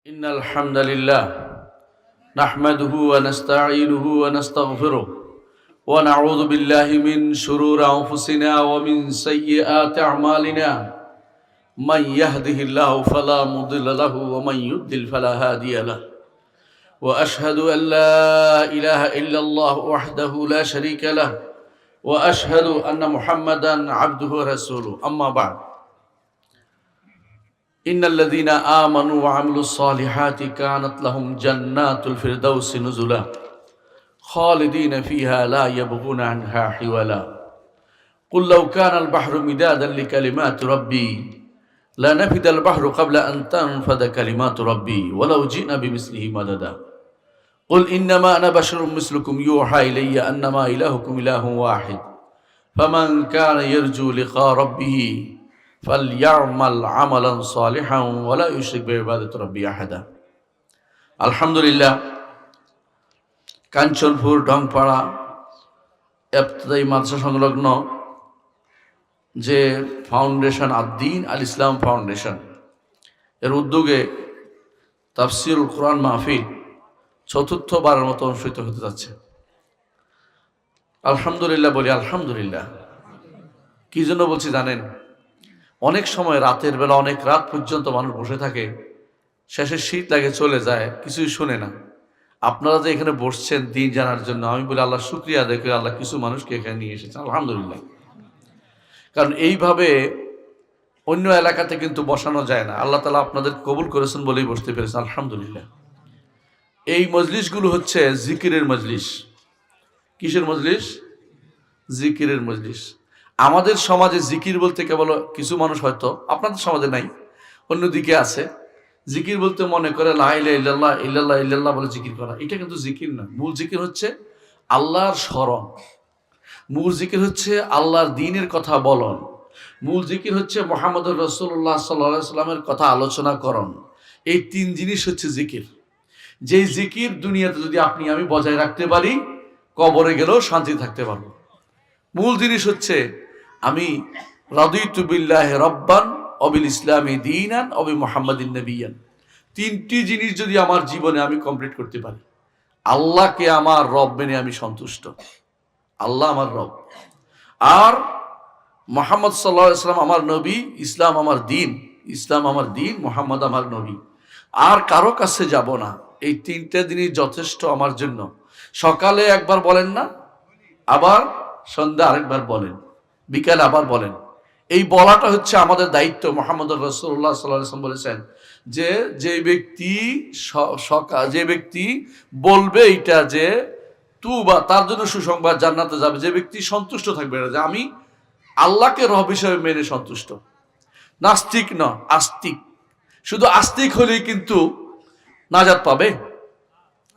إن الحمد لله نحمده ونستعينه ونستغفره ونعوذ بالله من شرور أنفسنا ومن سيئات أعمالنا من يهده الله فلا مضل له ومن يضلل فلا هادي له وأشهد أن لا إله إلا الله وحده لا شريك له وأشهد أن محمدا عبده ورسوله أما بعد إن الذين آمنوا وعملوا الصالحات كانت لهم جنات الفردوس نزلا خالدين فيها لا يبغون عنها حولا قل لو كان البحر مدادا لكلمات ربي لنفد البحر قبل أن تنفد كلمات ربي ولو جئنا بمثله مددا قل إنما أنا بشر مثلكم يوحى إلي أنما إلهكم إله واحد فمن كان يرجو لقاء ربه فليعمل عملا صالحا ولا يشرك بعبادة ربي أحدا আলহামদুলিল্লাহ কাঞ্চনপুর ঢংপাড়া ইবতেদায়ী মাদ্রাসা সংলগ্ন যে ফাউন্ডেশন আদ-দ্বীন আল ইসলাম ফাউন্ডেশন এর উদ্যোগে তাফসীরুল কোরআন মাহফিল চতুর্থবারের মতো অনুষ্ঠিত হতে যাচ্ছে। আলহামদুলিল্লাহ বলি আলহামদুলিল্লাহ। কি জন্য বলছি জানেন? অনেক সময় রাতের বেলা অনেক রাত পর্যন্ত মানুষ বসে থাকে, শেষে শীত লাগে চলে যায়, কিছুই শোনে না। আপনারা যে এখানে বসছেন দিন জানার জন্য, আমি বলি আল্লাহ শুকরিয়া দেখে আল্লাহ কিছু মানুষকে এখানে নিয়ে এসেছেন, আলহামদুলিল্লাহ। কারণ এইভাবে অন্য এলাকাতে কিন্তু বসানো যায় না। আল্লাহ তাআলা আপনাদের কবুল করেছেন বলেই বসতে পেরেছেন, আলহামদুলিল্লাহ। এই মজলিসগুলো হচ্ছে জিকিরের মজলিস। কিসের মজলিস? জিকিরের মজলিস। আমাদের সমাজে জিকির বলতে কেবল কিছু মানুষ, হয়তো আপনাদের সমাজে নাই, অন্যদিকে আছে, জিকির বলতে মনে করে লা ইলাহা ইল্লাল্লাহ ইল্লাল্লাহ ইল্লাল্লাহ বলে জিকির করা। এটা কিন্তু জিকির না। মূল জিকির হচ্ছে আল্লাহর স্মরণ, মূল জিকির হচ্ছে আল্লাহর দ্বীনের কথা বলন, মূল জিকির হচ্ছে মুহাম্মদুর রাসূলুল্লাহ সাল্লাল্লাহু আলাইহি ওয়াসাল্লামের কথা আলোচনা করণ। এই তিন জিনিস হচ্ছে জিকির। যেই জিকির দুনিয়াতে যদি আপনি আমি বজায় রাখতে পারি, কবরে গেলেও শান্তি থাকতে পারবো। মূল জিনিস হচ্ছে আমি রাদিতু বিল্লাহি রাব্বান ওয়া বিল ইসলামি দীনান ওয়া বি মুহাম্মাদিন নাবিয়্যান। তিনটি জিনিস যদি আমার জীবনে আমি কমপ্লিট করতে পারি, আল্লাহকে আমার রব মেনে আমি সন্তুষ্ট, আল্লাহ আমার রব, আর মুহাম্মদ সাল্লাল্লাহু আলাইহি ওয়াসাল্লাম আমার নবী, ইসলাম আমার দ্বীন, ইসলাম আমার দ্বীন, মুহাম্মদ আমার নবী, আর কারো কাছে যাব না। এই তিনটে জিনিস যথেষ্ট আমার জন্য। সকালে একবার বলেন না, আবার সন্ধ্যা আরেকবার বলেন, বিকালে আবার বলেন। এই বলাটা হচ্ছে আমাদের দায়িত্ব। মুহাম্মদুর রাসূলুল্লাহ সাল্লাল্লাহু আলাইহি ওয়াসাল্লাম বলেছেন যে ব্যক্তি বলবে এটা, যে তুবা, তার জন্য সুসংবাদ, জান্নাতে যাবে। যে ব্যক্তি সন্তুষ্ট থাকবে যে আমি আল্লাহকে রব হিসেবে মেনে সন্তুষ্ট, নাস্তিক নয়, আস্তিক। শুধু আস্তিক হলেই কিন্তু নাজাত পাবে?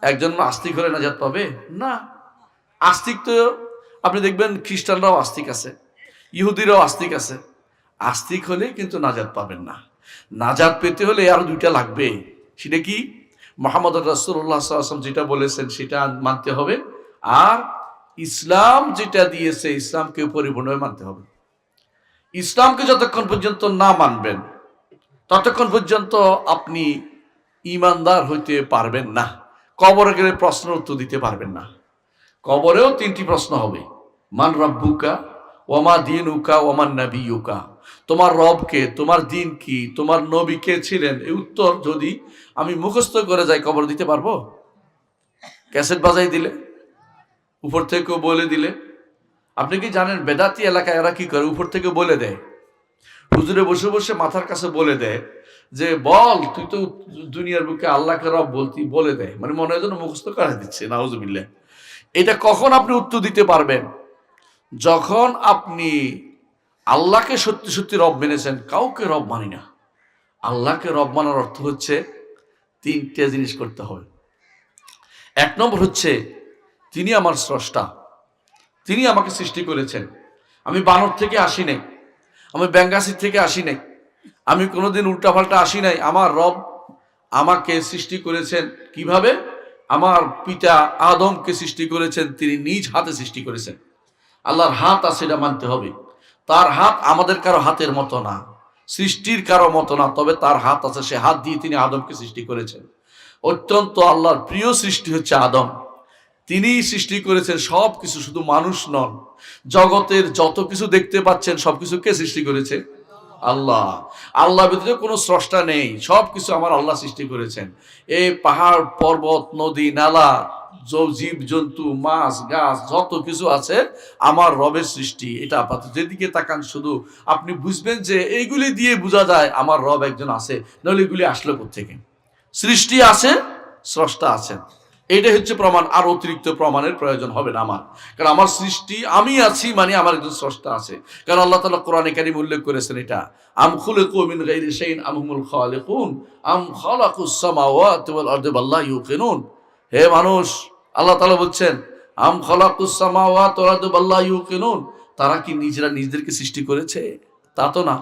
একজন আস্তিক হলে নাজাত পাবে না। আস্তিক তো আপনি দেখবেন খ্রিস্টানরাও আস্তিক আছে, ইহুদিরাও আস্তিক আছে। আস্তিক হলে কিন্তু নাজাত পাবেন না। নাজাত পেতে হলে আরো দুইটা লাগবে। সেটা কি? মুহাম্মদ রাসূলুল্লাহ সাল্লাল্লাহু আলাইহি ওয়াসাল্লাম যেটা বলেছেন সেটা মানতে হবে, আর ইসলাম যেটা দিয়েছে ইসলামকে পরিপূর্ণভাবে মানতে হবে। ইসলামকে যতক্ষণ পর্যন্ত না মানবেন ততক্ষণ পর্যন্ত আপনি ঈমানদার হইতে পারবেন না। কবরে গেলে প্রশ্নের উত্তর দিতে পারবেন না। কবরেও তিনটি প্রশ্ন হবে, মান রাব্বুকা ওয়া মা দীনুকা ওয়া মান নাবিয়ুকা। তোমার রব কে, তোমার দ্বীন কি, তোমার নবী কে ছিলেন? এই উত্তর যদি আমি মুখস্থ করে যাই কবর দিতে পারবো? ক্যাসেট বাজাই দিলে, উপর থেকে বলে দিলে। আপনি কি জানেন বেদাতি এলাকায় এরা কি করে? উপর থেকে বলে দেয়, হুজুরে বসে বসে মাথার কাছে বলে দেয় যে বল, তুই তো দুনিয়ার বুকে আল্লাহকে রব বলতি, বলে দেয়, মানে মনে হয় যেন মুখস্থ করে দিচ্ছে। নাউজুবিল্লাহ। এটা কখন আপনি উত্তর দিতে পারবেন? যখন আপনি আল্লাহকে সত্যি সত্যি রব মেনেছেন, কাউকে রব মানি না। আল্লাহকে রব মানার অর্থ হচ্ছে তিনটে জিনিস করতে হবে। এক নম্বর হচ্ছে তিনি আমার স্রষ্টা, তিনি আমাকে সৃষ্টি করেছেন। আমি বানর থেকে আসি নাই, আমি ব্যাঙ্গাসি থেকে আসি নাই, আমি কোনোদিন উল্টাপাল্টা আসি নাই। আমার রব আমাকে সৃষ্টি করেছেন কিভাবে? আমার পিতা আদমকে সৃষ্টি করেছেন, তিনি নিজ হাতে সৃষ্টি করেছেন। আল্লাহর হাত আছে, এটা মানতে হবে। তার হাত আমাদের কারো হাতের মতো না। সৃষ্টির কারো মতো না, তবে তার হাত আছে, সে হাত দিয়ে তিনি আদমকে সৃষ্টি করেছেন। অত্যন্ত আল্লাহর প্রিয় সৃষ্টি হচ্ছে আদম। তিনিই সৃষ্টি করেছেন সব কিছু, শুধু মানুষ নন। জগতের যত কিছু দেখতে পাচ্ছেন সবকিছু কে সৃষ্টি করেছে? আল্লাহ। আল্লাহ ব্যতীত কোনো স্রষ্টা নেই, সবকিছু আমার আল্লাহ সৃষ্টি করেছেন। এই পাহাড় পর্বত নদী নালা জীব জন্তু মাছ গাছ যত কিছু আছে আমার রবের সৃষ্টি। এটা আপাতত যেদিকে তাকান শুধু আপনি বুঝবেন যে এইগুলি দিয়ে বোঝা যায় আমার রব একজন আছে, নইলে এগুলি আসলো কোত্থেকে? সৃষ্টি আছে, স্রষ্টা আছেন, এইটাই হচ্ছে প্রমাণ। আর অতিরিক্ত প্রমাণের প্রয়োজন হবে না আমার, কারণ আমার সৃষ্টি আমি আছি মানে আমার একজন স্রষ্টা আছে। কারণ আল্লাহ তাআলা কোরআনে কারীম উল্লেখ করেছেন এটা, আম খুলিকু মিন গায়রি শাইইন আম হুমুল খালিকুন আম খালাকুস সামাওয়াতি ওয়াল আরদি বাল লা ইউকিনুন। হে মানুষ, আল্লাহ তাআলা বলছেন আম খালাকুস সামাওয়াতি ওয়াল আরদি বাল লা ইউকিনুন, তারা কি নিজেরা নিজেদেরকে সৃষ্টি করেছে? তা তো না।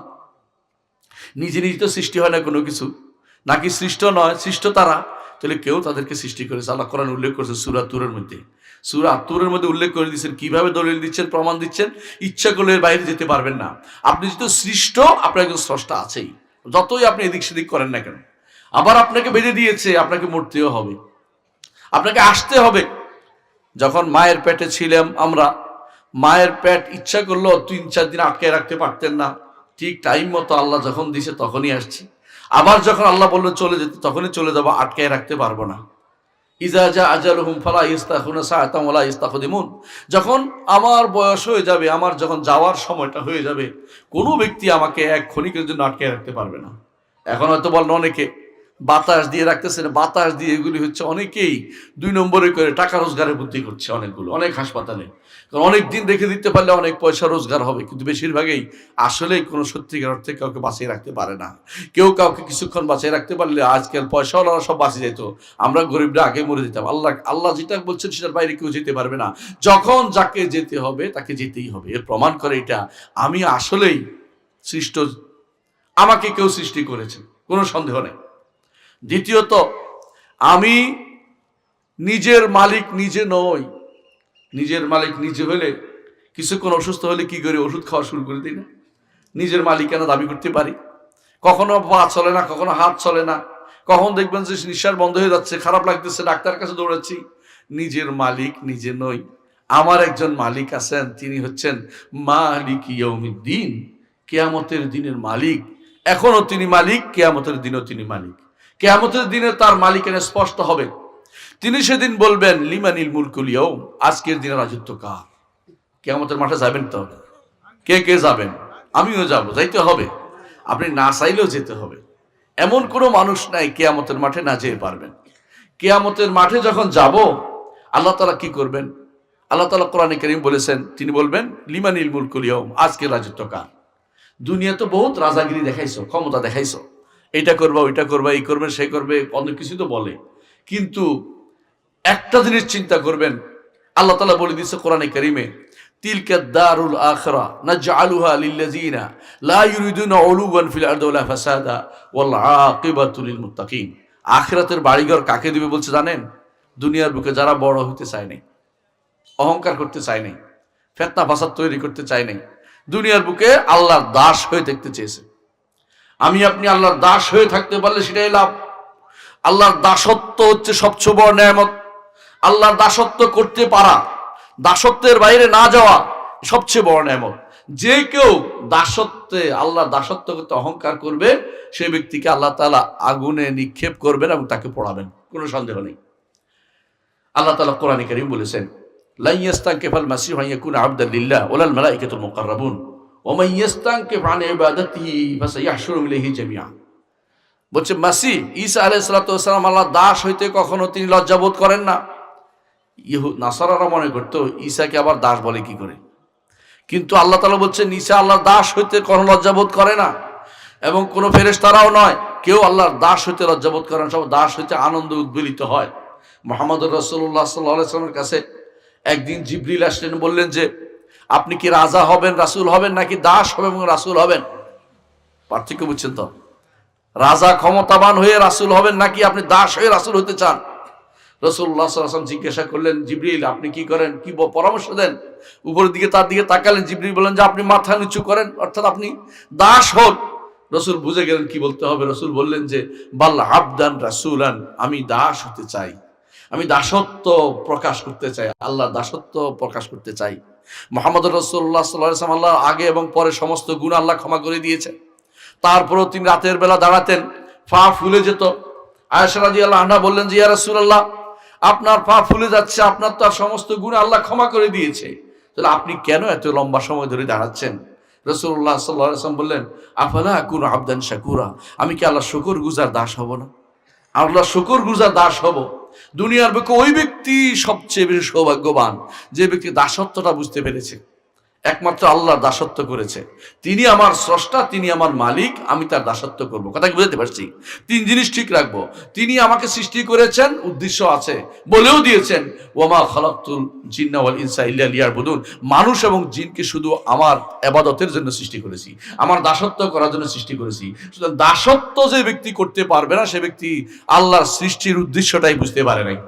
নিজে নিজে তো সৃষ্টি হয় না কোনো কিছু, নাকি সৃষ্ট নয়, সৃষ্ট তারা। তাহলে কেউ তাদেরকে সৃষ্টি করেছে। আল্লাহ কোরআন উল্লেখ করেছে সূরা তুরের মধ্যে, সূরা তুরের মধ্যে উল্লেখ করে দিচ্ছেন কিভাবে দলিল দিচ্ছেন, প্রমাণ দিচ্ছেন। ইচ্ছা করলে এর বাইরে যেতে পারবেন না। আপনি যেহেতু সৃষ্ট, আপনার একজন স্রষ্টা আছেই, যতই আপনি এদিক সেদিক করেন না কেন। আবার আপনাকে বেঁধে দিয়েছে, আপনাকে মরতেও হবে, আপনাকে আসতে হবে। যখন মায়ের পেটে ছিলাম আমরা, মায়ের পেট ইচ্ছা করলো 3-4 দিন আটকে রাখতে পারতেন না, ঠিক টাইম মতো আল্লাহ যখন দিছে তখনই আসছি। আবার যখন আল্লাহ বললো চলে যেতে, তখনই চলে যাবো, আটকায় রাখতে পারবো না। ইজা জা আজালুহুম ফালা ইস্তাখুনা সাআতাম ওয়ালা ইস্তাকদিমুন, যখন আমার বয়স হয়ে যাবে, আমার যখন যাওয়ার সময়টা হয়ে যাবে, কোনো ব্যক্তি আমাকে এক ক্ষণিকের জন্য আটকে রাখতে পারবে না। এখন হয়তো বলেন অনেকে বাতাস দিয়ে রাখতেছে না, বাতাস দিয়ে এগুলি হচ্ছে অনেকেই 2 নম্বরে করে টাকা রোজগারের বুদ্ধি করছে অনেকগুলো, অনেক হাসপাতালে। কারণ অনেক দিন রেখে দিতে পারলে অনেক পয়সা রোজগার হবে, কিন্তু বেশিরভাগই আসলেই কোনো সত্যিকার অর্থে কাউকে বাঁচিয়ে রাখতে পারে না। কেউ কাউকে কিছুক্ষণ বাঁচিয়ে রাখতে পারলে আজকাল পয়সাওয়ালারা সব বাঁচিয়ে যেত, আমরা গরিবরা আগে মরে যেতাম। আল্লাহ যেটা বলছেন সেটার বাইরে কেউ যেতে পারবে না। যখন যাকে যেতে হবে তাকে যেতেই হবে। এর প্রমাণ করে এটা আমি আসলেই সৃষ্ট, আমাকে কেউ সৃষ্টি করেছে, কোনো সন্দেহ নেই। দ্বিতীয়ত, আমি নিজের মালিক নিজে নই। নিজের মালিক নিজে হলে, কিছুক্ষণ অসুস্থ হলে কি করে ওষুধ খাওয়া শুরু করে দিই না? নিজের মালিকানা দাবি করতে পারি। কখনো পা চলে না, কখনো হাত চলে না, কখন দেখবেন যে নিঃশ্বাস বন্ধ হয়ে যাচ্ছে, খারাপ লাগতেছে, ডাক্তারের কাছে দৌড়াচ্ছি। নিজের মালিক নিজে নই, আমার একজন মালিক আছেন, তিনি হচ্ছেন মালিক ইয়াউমিদ্দিন, কিয়ামতের দিনের মালিক। এখনো তিনি মালিক, কিয়ামতের দিনও তিনি মালিক। কিয়ামতের দিনে তার মালিকানা স্পষ্ট হবে। তিনি সেদিন বলবেন লিমানিল মুলকুল ইয়াউম, আজকের দিনে রাজত্ব কার? কিয়ামতের মাঠে যাবেন তো, কে কে যাবেন? আমিও যাব, যাইতে হবে, আপনি না চাইলেও যেতে হবে। এমন কোনো মানুষ নাই কিয়ামতের মাঠে না যেতে পারবেন। কিয়ামতের মাঠে যখন যাব, আল্লাহ তাআলা কি করবেন? আল্লাহ তাআলা কোরআনে কারীম বলেছেন, তিনি বলবেন লিমানিল মুলকুল ইয়াউম, আজকের রাজত্ব কার? দুনিয়া তো বহুত রাজাগিরি দেখাইছো, ক্ষমতা দেখাইছো, এটা করবা ওইটা করবা, এই করবে সেই করবে, অনেক কিছু তো বলে। কিন্তু একটা জিনিস চিন্তা করবেন, আল্লাহ তাআলা বলে দিয়েছে কোরআনে কারীমে, তিলকা দারুল আখিরা নাজআলুহা লিল্লাযিনা লা ইউরিদুনা উলুওয়ান ফিল আরদি ওয়ালা ফাসাদা ওয়াল আকিবাতু লিল মুত্তাকিন। আখিরাতের বাড়িঘর কাকে দিবে বলছে জানেন? দুনিয়ার বুকে যারা বড় হতে চায় নাই, অহংকার করতে চায় নাই, ফিতনা ফাসাদ তৈরি করতে চায় নাই, দুনিয়ার বুকে আল্লাহর দাস হয়ে থাকতে চেয়েছে। আমি আপনি আল্লাহর দাস হয়ে থাকতে পারলে সেটাই লাভ। আল্লাহর দাসত্ব হচ্ছে সবচেয়ে বড় নেয়ামত। আল্লাহর দাসত্ব করতে পারা, দাসত্বের বাইরে না যাওয়া সবচেয়ে বড় নেয়ামত। যে কেউ দাসত্বে, আল্লাহর দাসত্ব করতে অহংকার করবে, সেই ব্যক্তিকে আল্লাহ তাআলা আগুনে নিক্ষেপ করবেন এবং তাকে পোড়াবেন, কোনো সন্দেহ নেই। আল্লাহ তাআলা কোরআনে কারীম বলেছেন, লা ইয়াস্তানকিফাল মাসীহু আন ইয়াকুনা আবদান লিল্লাহ ওয়ালাল মালায়েকাতুল মুকাররাবুন ওয়া মান ইয়াস্তানকিফ আন ইবাদাতিহি ফাসায়াহশুরু ইলাইহি জামিআ। বলছে মাসীহ ঈসা আলাইহিস সালাতু ওয়াস সালাম আল্লাহর দাস হইতে কখনো তিনি লজ্জাবোধ করেন না। নাসারারা মনে করতো ঈসাকে আবার দাস বলে কি করে, কিন্তু আল্লাহ তাআলা বলছেন ঈসা আল্লাহর দাস হইতে কখনো লজ্জাবোধ করে না, এবং কোনো ফেরেশতারাও নয়, কেউ আল্লাহর দাস হইতে লজ্জাবোধ করে না, সব দাস হইতে আনন্দ উদ্বেলিত হয়। মুহাম্মদুর রাসূলুল্লাহ সাল্লাল্লাহু আলাইহি ওয়াসাল্লামের কাছে একদিন জিবরিল আসলেন, বললেন যে আপনি কি রাজা হবেন, রাসূল হবেন, নাকি দাস হবেন এবং রাসূল হবেন? পার্থক্য বুঝছেন তো? রাজা ক্ষমতাবান হয়ে রাসূল হবেন, নাকি আপনি দাস হয়ে রাসূল হতে চান? রাসূলুল্লাহ সাল্লাল্লাহু আলাইহি ওয়াসাল্লাম জিজ্ঞাসা করলেন, জিবরিল আপনি কি করেন, কি পরামর্শ দেন? উপরের দিকে তার দিকে তাকালেন, জিবরিল বললেন যে আপনি মাথা নিচু করেন, অর্থাৎ আপনি দাস হন। রসুল বুঝে গেলেন কি বলতে হবে। রসুল বললেন যে বাল আবদান রাসূলান, আমি দাস হতে চাই, আমি দাসত্ব প্রকাশ করতে চাই, আল্লাহ দাসত্ব প্রকাশ করতে চাই। মুহাম্মদ রাসূলুল্লাহ সাল্লাল্লাহু আলাইহি ওয়াসাল্লাম, আল্লাহ আগে এবং পরে সমস্ত গুনাহ আল্লাহ ক্ষমা করে দিয়েছেন। তারপরেও তিনি রাতের বেলা দাঁড়াতেন, পা ফুলে যেত। আয়েশা রাদিয়াল্লাহু আনহা বললেন যে ইয়া রাসূলুল্লাহ, আপনার পা ফুলে যাচ্ছে, আপনার তো আর সমস্ত গুনাহ আল্লাহ ক্ষমা করে দিয়েছে, তাহলে আপনি কেন এত লম্বা সময় ধরে দাঁড়াচ্ছেন? রাসূলুল্লাহ সাল্লাল্লাহু আলাইহি ওয়াসাল্লাম বললেন আফালা আকুনু আবদান শাকুরা, আমি কি আল্লাহ শুকরগুজার দাস হব না? আল্লাহ শুকরগুজার দাস হব। দুনিয়ার বুকে ওই ব্যক্তি সবচেয়ে বেশি সৌভাগ্যবান যে ব্যক্তি দাসত্বটা বুঝতে পেরেছে, একমাত্র আল্লাহর দাসত্ব করেছে। তিনি আমার স্রষ্টা, তিনি আমার মালিক, আমি তার দাসত্ব করব। কথা কি বুঝতে পারছি? তিন জিনিস ঠিক রাখবো। তিনি আমাকে সৃষ্টি করেছেন, উদ্দেশ্য আছে, বলেও দিয়েছেন ওয়ামা খালাকতুল জিন্না ওয়াল ইনসা ইল্লা লিয়াবুদুন, মানুষ এবং জিনকে শুধু আমার ইবাদতের জন্য সৃষ্টি করেছি, আমার দাসত্ব করার জন্য সৃষ্টি করেছি। সুতরাং দাসত্ব যে ব্যক্তি করতে পারবে না, সে ব্যক্তি আল্লাহর সৃষ্টির উদ্দেশ্যটাই বুঝতে পারে নাই।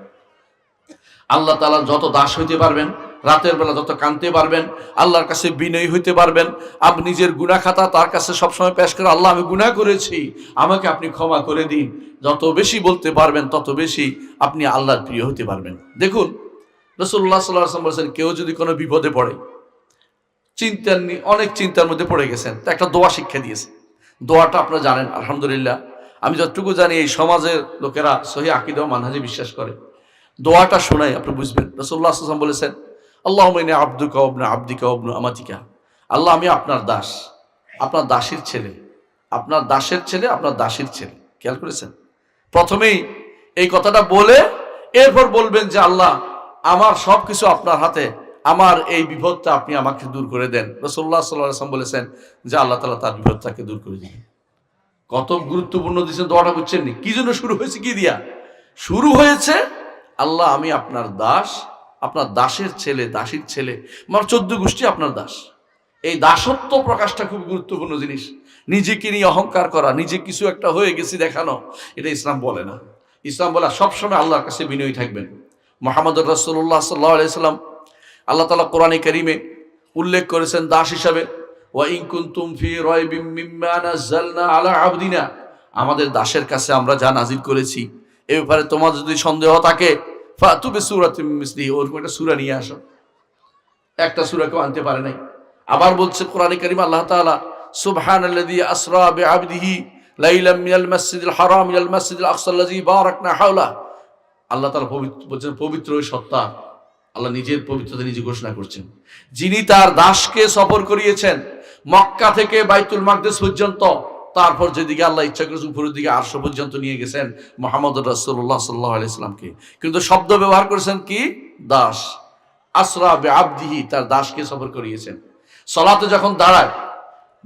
আল্লাহ তাআলা যত দাস হইতে পারবেন, রাতের বেলা যত কাঁদতে পারবেন, আল্লাহর কাছে বিনয়ী হইতে পারবেন, আপনি নিজের গুনাহ খাতা তার কাছে সবসময় পেশ করে আল্লাহ আমি গুনাহ করেছি, আমাকে আপনি ক্ষমা করে দিন, যত বেশি বলতে পারবেন তত বেশি আপনি আল্লাহর প্রিয় হতে পারবেন। দেখুন রাসূলুল্লাহ সাল্লাল্লাহু আলাইহি ওয়াসাল্লাম বলেছেন, কেউ যদি কোনো বিপদে পড়ে, অনেক চিন্তার মধ্যে পড়ে গেছেন, তো একটা দোয়া শিক্ষা দিয়েছে। দোয়াটা আপনারা জানেন আলহামদুলিল্লাহ। আমি যতটুকু জানি এই সমাজের লোকেরা সহিহ আকীদা ও মানহাজে বিশ্বাস করে। দোয়াটা শোনাই, আপনি বুঝবেন। রাসূলুল্লাহ সাল্লাল্লাহু আলাইহি ওয়াসাল্লাম বলেছেন আল্লাহুম্মা ইন্নী আবদুকা ওয়া ইবনু আবদিকা ওয়া ইবনু আমাতিকা, আল্লাহ আমি আপনার দাস, আপনার দাসীর ছেলে, আপনার দাসের ছেলে, আপনার দাসীর ছেলে। খেয়াল করেছেন? প্রথমেই এই কথাটা বলে এরপর বলবেন যে আল্লাহ আমার সবকিছু আপনার হাতে, আমার এই বিপদটা আপনি আমাকে দূর করে দেন। রাসূলুল্লাহ সাল্লাল্লাহু আলাইহি ওয়াসাল্লাম বলেছেন যে আল্লাহ তাআলা তার বিপদটাকে দূর করে দিবেন। কত গুরুত্বপূর্ণ দিয়েছেন দোয়াটা, বুঝছেন নি? কি জন্য শুরু হয়েছে? কি দিয়া শুরু হয়েছে? আল্লাহ আমি আপনার দাস, আপনার দাসের ছেলে, দাসীর ছেলে, আমার 14 গোষ্ঠী আপনার দাস। এই দাসত্ব প্রকাশটা খুব গুরুত্বপূর্ণ জিনিস। নিজেকে নিয়ে অহংকার করা, নিজে কিছু একটা হয়ে গেছি দেখানো, এটা ইসলাম বলে না। ইসলাম বলে সবসময় আল্লাহর কাছে বিনয়ী থাকবেন। মুহাম্মদুর রাসূলুল্লাহ সাল্লাল্লাহু আলাইহি ওয়াসাল্লাম আল্লাহ তাআলা কোরআনে কারীমে উল্লেখ করেছেন দাস হিসাবে, ওয়া ইন কুনতুম ফি রাইবিম মিম্মা নাযালনা আলা আবদিনা, আমাদের দাসের কাছে আমরা যা নাজিল করেছি এ ব্যাপারে তোমার যদি সন্দেহ থাকে ফাতু বিসূরাতিম মিসলিহি, ওরকম একটা সূরা নিয়ে আসো। একটা সূরা কেউ আনতে পারে নাই। আবার বলছে কোরআনে কারীমে আল্লাহ তাআলা সুবহানাল্লাযী আসরা বিআবদিহি লাইলাম মিনাল মাসজিদিল হারাম ইলাল মাসজিদিল আকসা আল্লাযী বারাকনা হাওলা, আল্লাহ তাআলা পবিত্র বলছেন, পবিত্র ওই সত্তা, আল্লাহ নিজের পবিত্রতা নিজে ঘোষণা করছেন, যিনি তার দাসকে সফর করিয়েছেন মক্কা থেকে বাইতুল মাকদিস পর্যন্ত, তারপর যেদিকে আল্লাহ ইচ্ছা করেছে উপরের দিকে আরশ পর্যন্ত নিয়ে গেছেন মুহাম্মদুর রাসূলুল্লাহ সাল্লাল্লাহু আলাইহি সাল্লামকে। কিন্তু শব্দ ব্যবহার করেছেন কি? দাস। আসরা বিআবদিহি, তার দাসকে সফর করিয়েছেন। সালাতে যখন দাঁড়ায়,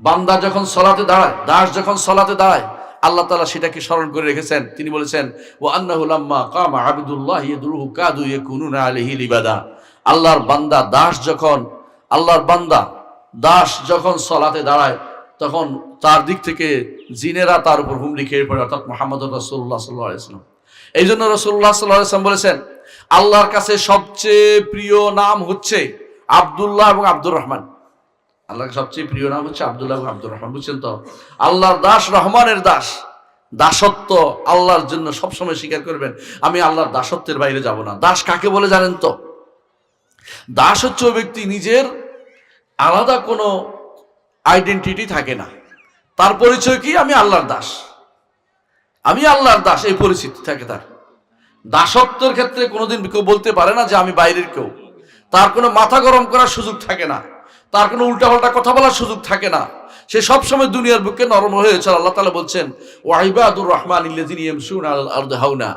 বান্দা যখন সালাতে দাঁড়ায়, দাস যখন সালাতে দাঁড়ায়, আল্লাহ তাআলা সেটাকে স্মরণ করে রেখেছেন। তিনি বলেছেন ওয়া আন্নাহু লাম্মা কামা আবদুল্লাহ ইয়াদুরুহু কাদু ইয়াকুনুনা আলাইহি লিবাদা, আল্লাহর বান্দা দাস যখন, আল্লাহর বান্দা দাস যখন সালাতে দাঁড়ায়, তখন তার দিক থেকে জিনেরা তার উপর হুমড়ি খেয়ে পড়ে, অর্থাৎ মুহাম্মদুর রাসূলুল্লাহ সাল্লাল্লাহু আলাইহি ওয়াসাল্লাম। এই জন্য রাসূলুল্লাহ সাল্লাল্লাহু আলাইহি ওয়াসাল্লাম বলেছেন আল্লাহর কাছে সবচেয়ে প্রিয় নাম হচ্ছে আব্দুল্লাহ এবং আব্দুর রহমান। আল্লাহর সবচেয়ে প্রিয় নাম হচ্ছে আব্দুল্লাহ এবং আব্দুর রহমান। বুঝছেন তো? আল্লাহর দাস, রহমানের দাস। দাসত্ব আল্লাহর জন্য সবসময় স্বীকার করবেন, আমি আল্লাহর দাসত্বের বাইরে যাব না। দাস কাকে বলে জানেন তো? দাস হচ্ছে ওই ব্যক্তি নিজের আলাদা কোনো আইডেন্টিটি থাকে না, তার পরিচয় কি? আমি আল্লাহর দাস, আমি আল্লাহর দাস, এই পরিচিতি থাকে তার। দাসত্বের ক্ষেত্রে কোনোদিন কেউ বলতে পারে না যে আমি বাইরের কেউ। তার কোনো মাথা গরম করার সুযোগ থাকে না, তার কোনো উল্টাপাল্টা কথা বলার সুযোগ থাকে না। সে সবসময় দুনিয়ার বুকে নরম হয়ে চলে। আল্লাহ তাআলা বলছেন ওয়া ইবাদুর রহমানিল্লাযিনা ইয়ামশুনা আলাল আরদি হাওনা,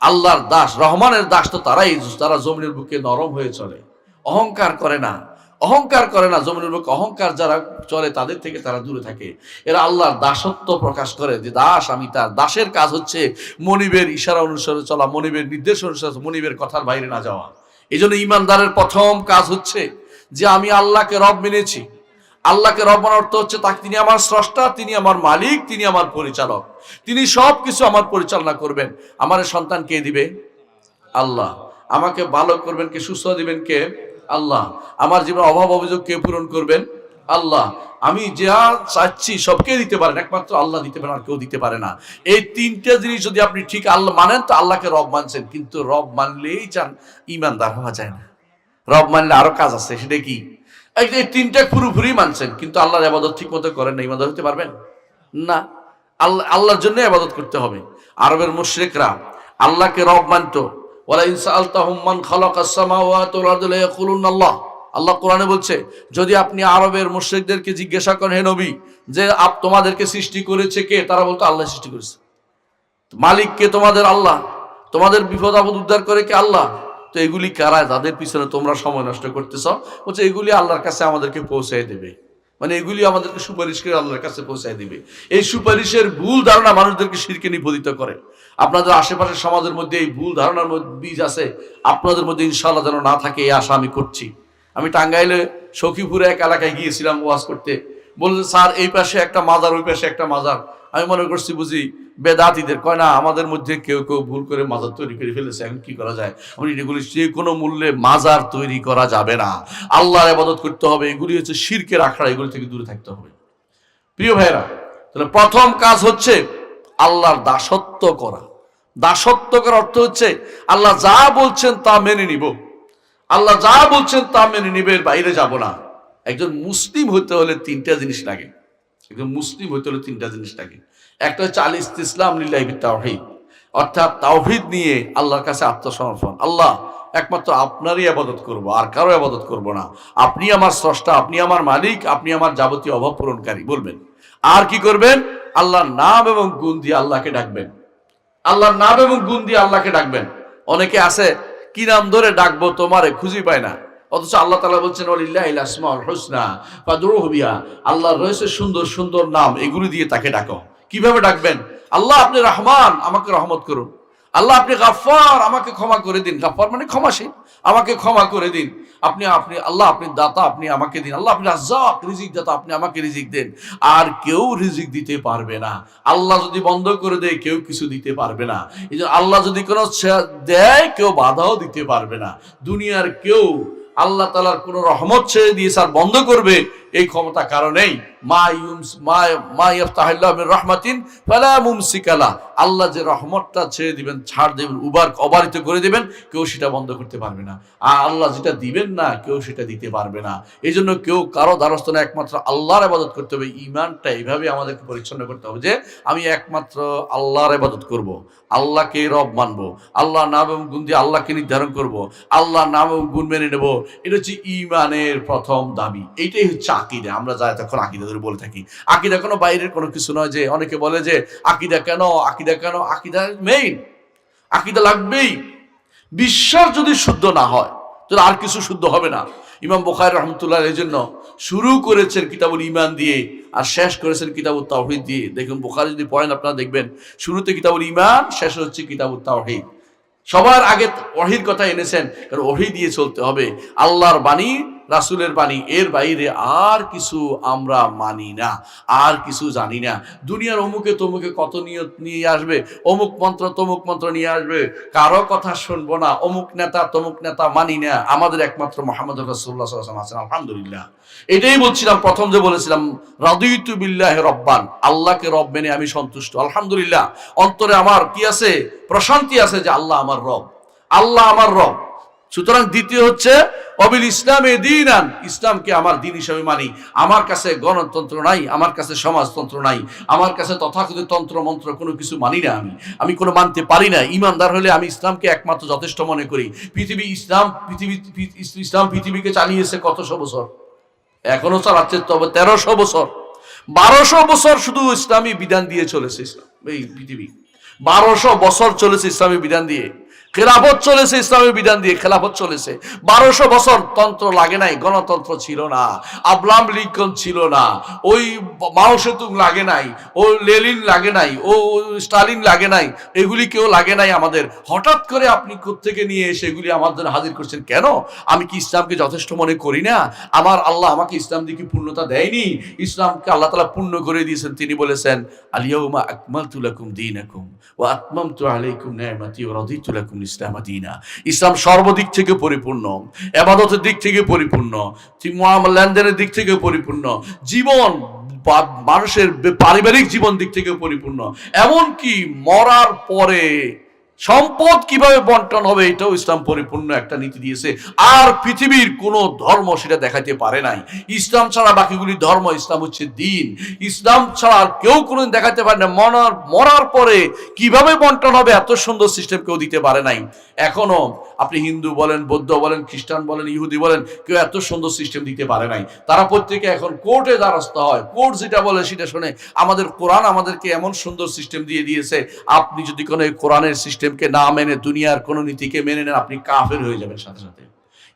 আল্লাহর দাস, রহমানের দাস তো তারাই যারা জমিনের বুকে নরম হয়ে চলে, অহংকার করে না। অহংকার করে না, জমিনের বুকে অহংকার যারা চলে তাদের থেকে তারা দূরে থাকে। এরা আল্লাহর দাসত্ব প্রকাশ করে যে দাস আমি তার। দাসের কাজ হচ্ছে মনিবের ইশারা অনুসারে চলা, মনিবের নির্দেশ অনুসারে, মনিবের কথার বাইরে না যাওয়া। এই জন্য ইমানদারের প্রথম কাজ হচ্ছে যে আমি আল্লাহকে রব মেনেছি। আল্লাহকে রব মানার অর্থ হচ্ছে তাকে, তিনি আমার স্রষ্টা, তিনি আমার মালিক, তিনি আমার পরিচালক, তিনি সব কিছু আমার পরিচালনা করবেন। আমার সন্তান কে দিবে? আল্লাহ। আমাকে ভালো করবেন কে? সুস্থ দিবেন কে? আল্লাহ। আমার জীবনের অভাব অভিযোগ কে পূরণ করবেন? আল্লাহ। আমি যা চাচ্ছি সবকে দিতে পারেন, একমাত্র আল্লাহ দিতে পারেন, আর কেউ দিতে পারে না। এই তিনটা জিনিস যদি আপনি ঠিক আল্লাহ মানেন তো আল্লাহকে রব মানছেন। কিন্তু রব মানলেই চান ইমানদার হওয়া যায় না। রব মানলে আরো কাজ আছে, সেটা কি? এই তিনটা পুরোপুরি মানছেন কিন্তু আল্লাহর ইবাদত ঠিক মতো করেন না, ইমানদার হতে পারবেন না। আল্লাহর জন্য ইবাদত করতে হবে। আরবের মুশরিকরা আল্লাহকে রব মানতো। ওয়ালা ইন সাআলতাহুম মান খালাকাস সামাওয়াতি ওয়াল আরদা লায়াকুলুনা আল্লাহ। আল্লাহ কোরআনে বলছে, যদি আপনি আরবের মুশরিকদেরকে জিজ্ঞাসা করেন, হে নবী, যে তোমাদেরকে সৃষ্টি করেছে কে, তারা বলতো আল্লাহ সৃষ্টি করেছে। মালিক কে? তোমাদের আল্লাহ। তোমাদের বিপদ আপদ উদ্ধার করে কে? আল্লাহ। তো এগুলি কারা, যাদের পিছনে তোমরা সময় নষ্ট করতেছ? বলছে এগুলি আল্লাহর কাছে আমাদেরকে পৌঁছায় দেবে, মানে এগুলি আমাদেরকে সুপারিশ করে আল্লাহর কাছে পৌঁছায় দিবে। এই সুপারিশের ভুল ধারণা মানুষদেরকে শিরকে নিবেদিত করে। আপনাদের আশেপাশের সমাজের মধ্যে এই ভুল ধারণার বীজ আছে, আপনাদের মধ্যে ইনশাআল্লাহ যেন না থাকে, এই আশা আমি করছি। আমি টাঙ্গাইলে সখীপুরে এক এলাকায় গিয়েছিলাম ওয়াজ করতে। বলছে স্যার এই পাশে একটা মাজার, ওই পাশে একটা মাজার। আমি মনে করছি বুঝি বেদাতীদের। কয় না, আমাদের মধ্যে কেউ কেউ ভুল করে মাজার তৈরি করে ফেলেছে, এখন কি করা যায়? আমি এগুলি যে কোনো মূল্যে মাজার তৈরি করা যাবে না, আল্লাহর ইবাদত করতে হবে। এগুলি হচ্ছে শিরকের আখড়া, এগুলি থেকে দূরে থাকতে হবে। প্রিয় ভাইরা, তাহলে প্রথম কাজ হচ্ছে আল্লাহর দাসত্ব করা। দাসত্ব করার অর্থ হচ্ছে আল্লাহ যা বলছেন তা মেনে নিব, আল্লাহ যা বলছেন তা মেনে নিবে, বাইরে যাব না। একজন মুসলিম হতে হলে তিনটা জিনিস লাগে। একজন মুসলিম হতে হলে তিনটা জিনিস লাগে। একটা হচ্ছে আল ইসতিসলাম লিল্লাহি বিত-তাওহীদ, অর্থাৎ তাওহীদ নিয়ে আল্লাহর কাছে আত্মসমর্পণ। আল্লাহ একমাত্র আপনারই ইবাদত করব, আর কারো ইবাদত করব না। আপনি আমার স্রষ্টা, আপনি আমার মালিক, আপনি আমার যাবতীয় অভাব পূরণকারী বলবেন। আর কি করবেন? আল্লাহর নাম এবং গুণ দিয়ে আল্লাহকে ডাকবেন। আল্লাহর নাম এবং গুণ দিয়ে আল্লাহকে ডাকবেন। অনেকে আছে কি নাম ধরে ডাকবো তোমারে খুঁজে পায় না, অথচ আল্লাহ তাআলা বলছেন ওয়ালিল্লাহিল আসমাউল হুসনা ফাদউহু বিহা। আল্লাহর রয়েছে সুন্দর সুন্দর নাম, এগুলো দিয়ে তাকে ডাকো। কিভাবে ডাকবেন? আল্লাহ আপনি রহমান, আমাকে রহমত করুন। আল্লাহ আপনি গাফফার, আমাকে ক্ষমা করে দিন। গাফফার মানে ক্ষমাশীল, আমাকে ক্ষমা করে দিন। আপনি আপনি আল্লাহ আপনি দাতা, আপনি আমাকে দিন। আল্লাহ আপনি রাজ্জাক, রিজিক দাতা, আপনি আমাকে রিজিক দেন। আর কেউ রিজিক দিতে পারবে না। আল্লাহ যদি বন্ধ করে দেয় কেউ কিছু দিতে পারবে না। এই যে আল্লাহ যদি কোনো দেয় কেউ বাধাও দিতে পারবে না। দুনিয়ার কেউ আল্লাহ তাআলার কোন রহমত ছেড়ে দিয়ে স্যার বন্ধ করবে এই ক্ষমতা কারণেই। আল্লাহ যে রহমতটা ছেড়ে দিবেন, ছাড় দিবেন, অবারিত করে দিবেন, কেউ সেটা বন্ধ করতে পারবে না। আর আল্লাহ যেটা দিবেন না কেউ সেটা দিতে পারবে না। এই জন্য কেউ কারো দ্বারস্থ না, একমাত্র আল্লাহর ইবাদত করতে হবে। ঈমানটা এইভাবে আমাদেরকে পরিচ্ছন্ন করতে হবে যে আমি একমাত্র আল্লাহর ইবাদত করব, আল্লাহকে রব মানব, আল্লাহর নাম এবং গুণ দিয়ে আল্লাহকে নির্ধারণ করব, আল্লাহর নাম এবং গুণ মেনে নেব। এটা হচ্ছে ঈমানের প্রথম দাবি। এইটাই হচ্ছে আকীদা। আমরা যা তখন আকীদা ধরে বলে থাকি। আকীদা কোনো বাইরের কোনো কিছু নয়। যে অনেকে বলে যে আকীদা কেন, আকীদা কেন? আকীদা মেইন, আকীদা লাগবেই। বিশ্বাস যদি শুদ্ধ না হয় তাহলে আর কিছু শুদ্ধ হবে না। ইমাম বুখারী রাহমাতুল্লাহ এর জন্য শুরু করেছেন কিতাবুল ঈমান দিয়ে আর শেষ করেছেন কিতাবুত তাওহীদ দিয়ে। দেখুন বুখারী যদি পড়েন আপনারা দেখবেন শুরুতে কিতাবুল ঈমান, শেষে হচ্ছে কিতাবুত তাওহীদ। সবার আগে ওহীর কথা এনেছেন, কারণ ওহী দিয়ে চলতে হবে। আল্লাহর বাণী, রাসূলের বাণী, এর বাইরে আর কিছু আমরা মানি না, আর কিছু জানি না। দুনিয়ার অমুকে তমুকে কত নিয়ত নিয়ে আসবে, অমুক মন্ত্র তমুক মন্ত্র নিয়ে আসবে, কারো কথা শুনবো না। অমুক নেতা তমুক নেতা মানি না। আমাদের একমাত্র মুহাম্মদুর রাসূলুল্লাহ সাল্লাল্লাহু আলাইহি ওয়াসাল্লাম আছেন, আলহামদুলিল্লাহ। এটাই বলছিলাম প্রথম যে বলেছিলাম রাদিতু বিল্লাহি রব্বান, আল্লাহকে রব মেনে আমি সন্তুষ্ট, আলহামদুলিল্লাহ। অন্তরে আমার কি আছে? প্রশান্তি আছে যে আল্লাহ আমার রব, আল্লাহ আমার রব। সুতরাং দ্বিতীয় হচ্ছে অবিল ইসলামে দীনান, ইসলামকে আমার দিন হিসেবে মানি। আমার কাছে গণতন্ত্র নাই, আমার কাছে সমাজতন্ত্র নাই, আমার কাছে তথাকথিত তন্ত্র মন্ত্র কোনো কিছু মানি না। আমি কোনো মানতে পারি না। ইমানদার হলে আমি ইসলামকে একমাত্র যথেষ্ট মনে করি। ইসলাম পৃথিবীকে চালিয়েছে কতশো বছর, এখনো চালাচ্ছে। তবে 1300 বছর, 1200 বছর শুধু ইসলামী বিধান দিয়ে চলেছে। ইসলাম এই পৃথিবী 1200 বছর চলেছে ইসলামী বিধান দিয়ে। খেলাফত চলেছে ইসলামী বিধান দিয়ে, খেলাফত চলেছে 1200 বছর। তন্ত্র লাগে নাই, গণতন্ত্র ছিল না, আব্রাহাম লিঙ্কন ছিল না, ওই মাও সেতুং লাগে নাই, ও লেনিন লাগে নাই, ও স্টালিন লাগে নাই, এগুলি কেউ লাগে নাই আমাদের। হঠাৎ করে আপনি কোত্থেকে নিয়ে এসে এগুলি আমাদের হাজির করছেন কেন? আমি কি ইসলামকে যথেষ্ট মনে করি না? আমার আল্লাহ আমাকে ইসলাম দিয়ে কি পূর্ণতা দেয়নি? ইসলামকে আল্লাহ তাআলা পূর্ণ করে দিয়েছেন। তিনি বলেছেন আল ইয়াউমা আকমালতু লাকুম দীনাকুম ওয়া আতমামতু আলাইকুম নি'মাতি ওয়া রাদিতু লাকুম লাকুমুল ইসলাম দীনা। ইসলাম সর্বদিক থেকে পরিপূর্ণ, ইবাদতের দিক থেকে পরিপূর্ণ, লেনদেনের দিক থেকে পরিপূর্ণ, জীবন মানুষের পারিবারিক জীবন দিক থেকে পরিপূর্ণ, এমনকি মরার পরে সম্পদ কিভাবে বন্টন হবে এটাও ইসলাম পরিপূর্ণ একটা নীতি দিয়েছে। আর পৃথিবীর কোন ধর্ম সেটা দেখাতে পারে নাই। ইসলাম ছাড়া বাকিগুলি ধর্ম, ইসলাম হচ্ছে দ্বীন। ইসলাম ছাড়া আর কেউ কোনোদিন দেখাতে পারে না মরার পরে কিভাবে বন্টন হবে এত সুন্দর সিস্টেম কেউ দিতে পারে নাই। এখনো আপনি হিন্দু বলেন, বৌদ্ধ বলেন, খ্রিস্টান বলেন, ইহুদি বলেন, কেউ এত সুন্দর সিস্টেম দিতে পারে নাই। তারা প্রত্যেকে এখন কোর্টে দ্বারস্থ হয়, কোর্ট যেটা বলে সেটা শুনে। আমাদের কোরআন আমাদেরকে এমন সুন্দর সিস্টেম দিয়ে দিয়েছে, আপনি যদি কোনো কোরআনের সিস্টেমকে না মেনে দুনিয়ার কোনো নীতিকে মেনে নেন, আপনি কাফের হয়ে যাবেন সাথে সাথে।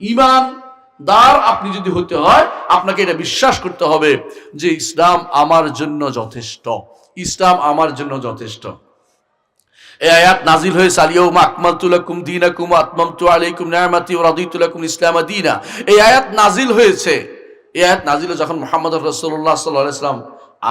ঈমানদার আপনি যদি হতে হয়, আপনাকে এটা বিশ্বাস করতে হবে যে ইসলাম আমার জন্য যথেষ্ট, ইসলাম আমার জন্য যথেষ্ট। এই আয়াত নাজিল হয়েছে আলিয়াউমা আকমালতু লাকুম দীনাকুম ওয়া আতমামতু আলাইকুম নি'মাতি ওয়া রাদিতু লাকুম ইসলাম দীনা। এই আয়াত নাজিল হয়েছে, এই আয়াত নাজিল যখন মুহাম্মদ রাসূলুল্লাহ সাল্লাল্লাহু আলাইহি ওয়াসাল্লাম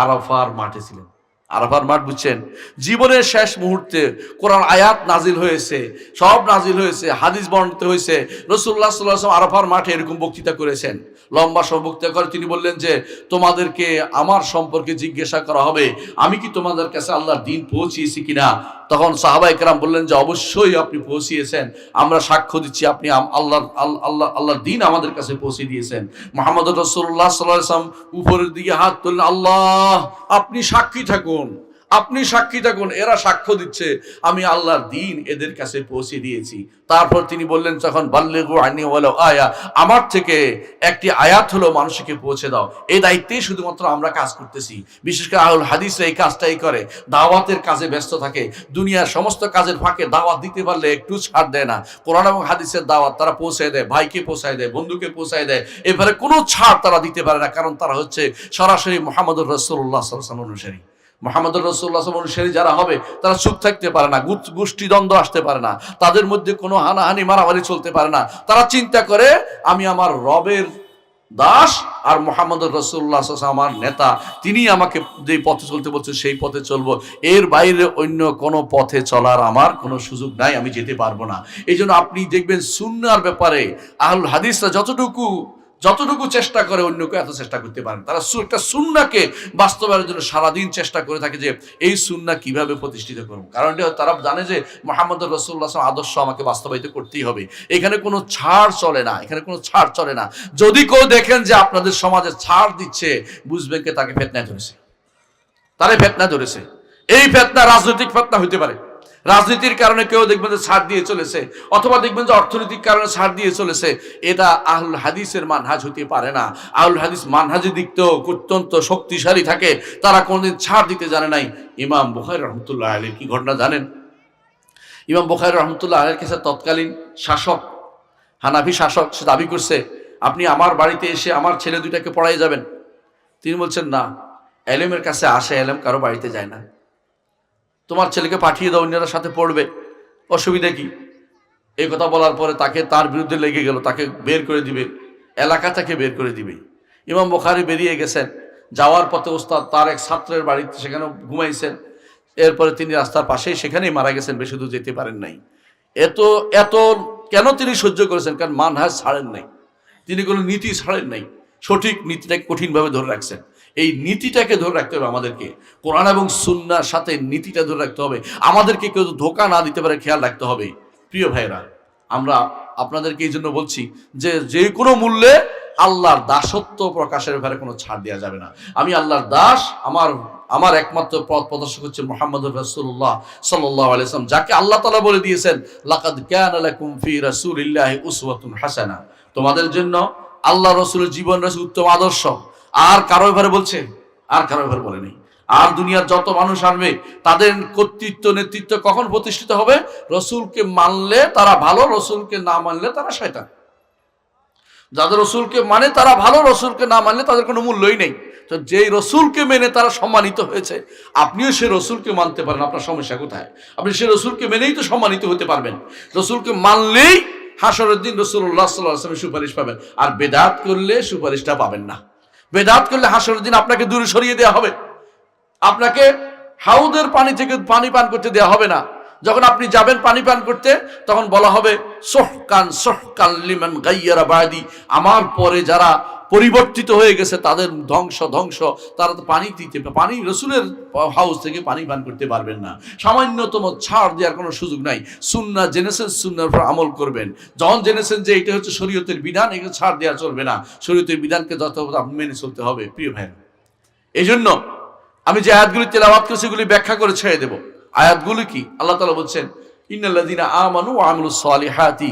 আরাফার মাঠে ছিলেন। আরাফার মাঠ বুঝছেন? জীবনের শেষ মুহূর্তে কোরআন আয়াত নাজিল হয়েছে, সব নাজিল হয়েছে, হাদিস বর্ণিত হয়েছে। রাসূলুল্লাহ সাল্লাল্লাহু আলাইহি ওয়াসাল্লাম আরাফার মাঠে এরকম বক্তৃতা করেছেন, লম্বা সব বক্তৃতা করে তিনি বললেন যে তোমাদেরকে আমার সম্পর্কে জিজ্ঞাসা করা হবে, আমি কি তোমাদের কাছে আল্লাহর দ্বীন পৌঁছিয়েছি কিনা। তখন সাহাবায়ে কেরাম বললেন যে অবশ্যই আপনি পৌঁছিয়েছেন, আমরা সাক্ষ্য দিচ্ছি আপনি আল্লাহর দ্বীন আমাদের কাছে পৌঁছে দিয়েছেন। মুহাম্মদ রাসূলুল্লাহ সাল্লাল্লাহু আলাইহি ওয়াসাল্লাম উপরের দিকে হাত তুললেন, আল্লাহ আপনি সাক্ষী থাকুন, আপনি সাক্ষী থাকুন, এরা সাক্ষ্য দিচ্ছে আমি আল্লাহর দ্বীন এদের কাছে পৌঁছে দিয়েছি। তারপর তিনি বললেন তখন বাল্লিগু আন্নী ওয়ালাউ আয়া, আমার থেকে একটি আয়াত হলো মানুষকে পৌঁছে দাও। এই দায়িত্বেই শুধুমাত্র আমরা কাজ করতেছি। বিশেষ করে আহলুল হাদিসরা এই কাজটাই করে, দাওয়াতের কাজে ব্যস্ত থাকে। দুনিয়ার সমস্ত কাজের ফাঁকে দাওয়াত দিতে পারলে একটু ছাড় দেয় না। কোরআন এবং হাদিসের দাওয়াত তারা পৌঁছায় দেয়, ভাইকে পৌঁছায় দেয়, বন্ধুকে পৌঁছায় দেয়, এবারে কোনো ছাড় তারা দিতে পারে না, কারণ তারা হচ্ছে সরাসরি মুহাম্মদুর রাসূলুল্লাহ সাল্লাল্লাহু আলাইহি ওয়াসাল্লাম অনুসারী। মুহাম্মদুর রাসূলুল্লাহ সাল্লাল্লাহু আলাইহি ওয়াসাল্লাম অনুসারী যারা হবে তারা চুপ থাকতে পারে না, গোষ্ঠী দ্বন্দ্ব আসতে পারে না, তাদের মধ্যে কোনো হানাহানি মারামারি চলতে পারে না। তারা চিন্তা করে আমি আমার রবের দাস আর মুহাম্মদুর রাসূলুল্লাহ সাল্লাল্লাহু আলাইহি ওয়াসাল্লাম আমার নেতা, তিনি আমাকে যে পথে চলতে বলছে সেই পথে চলবো, এর বাইরে অন্য কোনো পথে চলার আমার কোনো সুযোগ নাই, আমি যেতে পারবো না। এই জন্য আপনি দেখবেন সুন্নাহর ব্যাপারে আহলুল হাদিসরা যতটুকু চেষ্টা করে অন্য কেউ এত চেষ্টা করতে পারেন। তারা একটা সুন্নাহকে বাস্তবায়নের জন্য সারাদিন চেষ্টা করে থাকে যে এই সুন্নাহ কিভাবে প্রতিষ্ঠিত করবো। কারণ তারা জানে যে মুহাম্মদুর রাসূলুল্লাহ সাল্লাল্লাহু আলাইহি ওয়াসাল্লাম আদর্শ আমাকে বাস্তবায়িত করতেই হবে, এখানে কোনো ছাড় চলে না, এখানে কোনো ছাড় চলে না। যদি কেউ দেখেন যে আপনাদের সমাজে ছাড় দিচ্ছে, বুঝবেন কে তাকে ফিতনায় ধরেছে, তারে ফিতনা ধরেছে। এই ফিতনা রাজনৈতিক ফিতনা হতে পারে, রাজনীতির কারণে কেউ দেখবেন যে ছাড় দিয়ে চলেছে, অথবা দেখবেন যে অর্থনৈতিক কারণে ছাড় দিয়ে চলেছে। এটা আহলুল হাদিসের মানহাজ হতে পারে না। আহলুল হাদিস মানহাজের দিক তো অত্যন্ত শক্তিশালী থাকে, তারা কোনোদিন ছাড় দিতে জানে নাই। ইমাম বুখারী রাহমাতুল্লাহ আলাইহি কি ঘটনা জানেন? ইমাম বুখারী রাহমাতুল্লাহ আলাইহির কাছে তৎকালীন শাসক, হানাফি শাসক, সে দাবি করছে আপনি আমার বাড়িতে এসে আমার ছেলে দুইটাকে পড়াই যাবেন। তিনি বলছেন না, এলেমের কাছে আসে, এলেম কারো বাড়িতে যায় না, তোমার ছেলেকে পাঠিয়ে দাও, অন্যরা সাথে পড়বে, অসুবিধা কি। এই কথা বলার পরে তার বিরুদ্ধে লেগে গেল, তাকে বের করে দিবে, এলাকা থেকে বের করে দিবে। ইমাম বুখারী বেরিয়ে গেছেন, যাওয়ার পথে ওস্তাদ তার এক ছাত্রের বাড়িতে সেখানে ঘুমাইছেন। এরপরে তিনি রাস্তার পাশেই সেখানেই মারা গেছেন, বেশি দূর যেতে পারেন নাই। এত কেন তিনি সহ্য করেছেন? কারণ মানহাজ ছাড়েন নাই, তিনি কোনো নীতি ছাড়েন নাই, সঠিক নীতিটাকে কঠিনভাবে ধরে রাখছেন। এই নীতিটাকে ধরে রাখতে হবে আমাদেরকে, কোরআন এবং সুন্নাহর সাথে নীতিটা ধরে রাখতে হবে। আমাদেরকে কেউ ধোঁকা না দিতে পারে খেয়াল রাখতে হবে। প্রিয় ভাইরা, আমরা আপনাদেরকে এই জন্য বলছি যে কোনো মূল্যে আল্লাহর দাসত্ব প্রকাশের ব্যাপারে কোনো ছাড় দেওয়া যাবে না। আমি আল্লাহর দাস, আমার একমাত্র পথ প্রদর্শক হচ্ছে মুহাম্মদুর রাসূলুল্লাহ সাল্লাল্লাহু আলাইহি ওয়াসাল্লাম, যাকে আল্লাহ তাআলা বলে দিয়েছেন লাকাদ কানা লাকুম ফি রাসূলিল্লাহি উসওয়াতুন হাসানাহ, তোমাদের জন্য আল্লাহ রাসূলের জীবন রয়েছে উত্তম আদর্শ। আর কারো ব্যাপারে বলছে? আর কারো ব্যাপারে বলেনি। আর দুনিয়ার যত মানুষ আসবে তাদের কর্তৃত্ব নেতৃত্ব কখন প্রতিষ্ঠিত হবে? রসুলকে মানলে তারা ভালো, রসুলকে না মানলে তারা শয়তান। যাদের রসুলকে মানে তারা ভালো, রসুলকে না মানলে তাদের কোনো মূল্যই নেই। তো যেই রসুলকে মেনে তারা সম্মানিত হয়েছে, আপনিও সে রসুলকে মানতে পারেন, আপনার সমস্যা কোথায়? আপনি সে রসুলকে মেনেই তো সম্মানিত হতে পারবেন। রসুলকে মানলেই হাসরের দিন রাসূলুল্লাহ সাল্লাল্লাহু আলাইহি ওয়াসাল্লাম সুপারিশ পাবেন। আর বেদাত করলে সুপারিশটা পাবেন না। বেদাত করলে হাসরের দিন আপনাকে দূরে সরিয়ে দেওয়া হবে, আপনাকে হাউদের পানি থেকে পানি পান করতে দেওয়া হবে না। যখন আপনি যাবেন পানি পান করতে, তখন বলা হবে সোহকান সোহকান লিমান গাইয়ারা বাদি, আমার পরে যারা পরিবর্তিত হয়ে গেছে তাদের ধ্বংস ধ্বংস, তারা তো পানি দিতে, পানি রসুলের হাউস থেকে পানি পান করতে পারবেন না, সামান্যতম ছাড় দেওয়ার কোনো সুযোগ নাই। সুন্নাহ জেনেছেন, সুন্নাহর উপর আমল করবেন। যখন জেনেছেন যে এটা হচ্ছে শরীয়তের বিধান, এগুলো ছাড় দেওয়া চলবে না, শরীয়তের বিধানকে যথাযথ আপনি মেনে চলতে হবে। প্রিয় ভাই, এই জন্য আমি যে আয়াতগুলি তেলাওয়াত করেছি সেগুলি ব্যাখ্যা করে ছেড়ে দেব। আয়াতগুলি কি? আল্লাহ তাআলা বলছেন, ইন্নাল্লাযীনা আমানু ওয়া আমিলুস সালিহাতি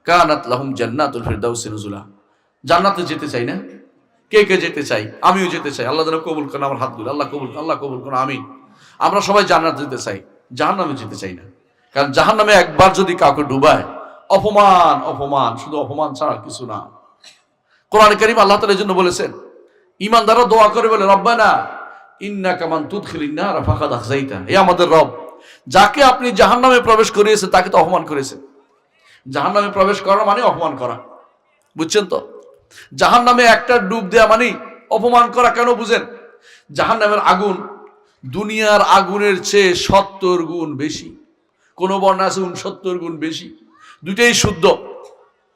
কানাত লাহুম জান্নাতুল ফিরদাউসি নুজুলা। জান্নাতে যেতে চাই না? কে কে যেতে চাই? আমিও যেতে চাই। আল্লাহ যেন কবুল করেন আমার হাতগুলো, আল্লাহ কবুল করেন, আমিন। আমরা সবাই জান্নাত যেতে চাই, জাহান্নামে যেতে চাই না। কারণ জাহান্নামে একবার যদি কাউকে ডুবায়, অপমান অপমান, শুধু অপমান ছাড়া কিছু না। কোরআন কারীম আল্লাহ তাআলা এর জন্য বলেছেন, ঈমানদাররা দোয়া করে বলে, রব্বানা ইন্নাকা মান তুদখিলিন নার ফাকাদ আখযাইতা, হে আমাদের রব, যাকে আপনি জাহান্নামে প্রবেশ করিয়েছেন তাকে তো অপমান করেছেন। জাহান্নামে প্রবেশ করা মানে অপমান করা, বুঝছেন তো? জাহান্নামে একটা ডুব দেয়া মানে অপমান করা। কেন বুঝেন? জাহান্নামের আগুন দুনিয়ার আগুনের চেয়ে 70 গুণ বেশি, কোন বর্ণনা আছে 69 গুণ বেশি। দুইটাই শুদ্ধ,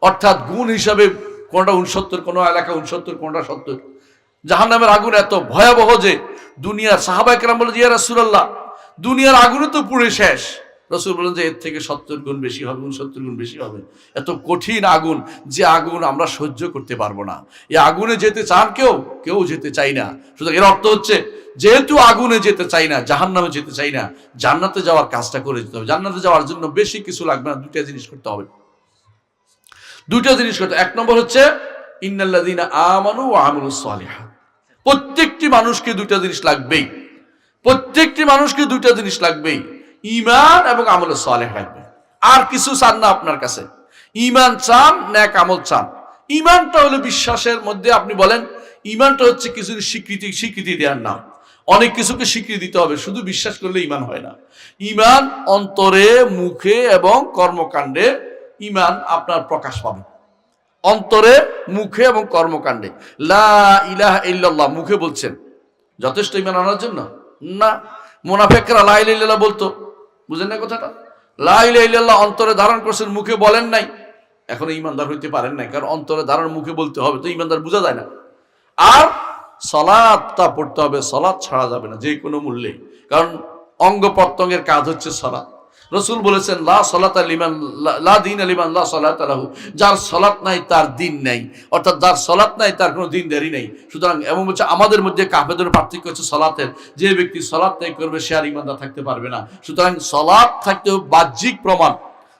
অর্থাৎ গুণ হিসাবে কোনটা 69, কোন এলাকা 69, কোনটা 70। জাহান্নামের আগুন এত ভয়াবহ যে দুনিয়ার সাহাবায়ে কেরাম বলে, ইয়া রাসূলুল্লাহ, দুনিয়ার আগুনে তো পুড়ে শেষ। রাসূল বলেন যে এর থেকে 70 গুণ বেশি হবে, 69 গুণ বেশি হবে। এত কঠিন আগুন, যে আগুন আমরা সহ্য করতে পারবো না। এই আগুনে যেতে চান কেউ যেতে চাই না। সুতরাং এর অর্থ হচ্ছে, যেহেতু আগুনে যেতে চাই না, জাহান্নামে যেতে চাই না, জান্নাতে যাওয়ার কাজটা করে যেতে হবে। জান্নাতে যাওয়ার জন্য বেশি কিছু লাগবে না, দুইটা জিনিস করতে হবে। দুইটা জিনিস করতে, এক নম্বর হচ্ছে ইন্নাল্লাযীনা আমানু ওয়া আমিলুস সালিহাত। প্রত্যেকটি মানুষকে দুইটা জিনিস লাগবেই, প্রত্যেকটি মানুষকে দুইটা জিনিস লাগবেই, ঈমান এবং আমল সালেহ লাগবে। আর কিছু চান না আপনার কাছে, ঈমান চান, নেক আমল চান। ঈমানটা হলো বিশ্বাসের মধ্যে, আপনি বলেন ঈমানটা হচ্ছে কিছু স্বীকৃতি দেওয়ার নাম। অনেক কিছুকে স্বীকৃতি দিতে হবে, শুধু বিশ্বাস করলে ঈমান হয় না। ঈমান অন্তরে, মুখে এবং কর্মকাণ্ডে ঈমান আপনার প্রকাশ পাবে। অন্তরে, মুখে এবং কর্মকাণ্ডে। লা ইলাহা ইল্লাল্লাহ মুখে বলছেন, যথেষ্ট ঈমান আনার জন্য না। মুনাফিকরা লা ইলাহা ইল্লাল্লাহ বলতো, বুঝেন না কথাটা? লা ইলাহা ইল্লাল্লাহ অন্তরে ধারণ করছেন, মুখে বলেন নাই, এখনো ঈমানদার হইতে পারেন নাই। কারণ অন্তরে ধারণ, মুখে বলতে হবে, তো ঈমানদার বোঝা যায় না। আর সালাতটা পড়তে হবে, সালাত ছাড়া যাবে না যে কোনো মূল্যে, কারণ অঙ্গ প্রত্যঙ্গের কাজ হচ্ছে সালাত। রাসূল বলেছেন, লা সালাতা লিমান লা দীনা লিমান লা সালাতা লাহু, যার সালাত নাই তার দিন নাই, অর্থাৎ যার সালাত নাই তার কোনো দিনদারি নাই। সুতরাং এমন বলছে, আমাদের মধ্যে কাফেরদের পার্থক্য হচ্ছে সালাতের। যে ব্যক্তি সালাত নাই করবে সে আর ঈমানদার থাকতে পারবে না। সুতরাং সালাত থাকতে বাহ্যিক প্রমাণ,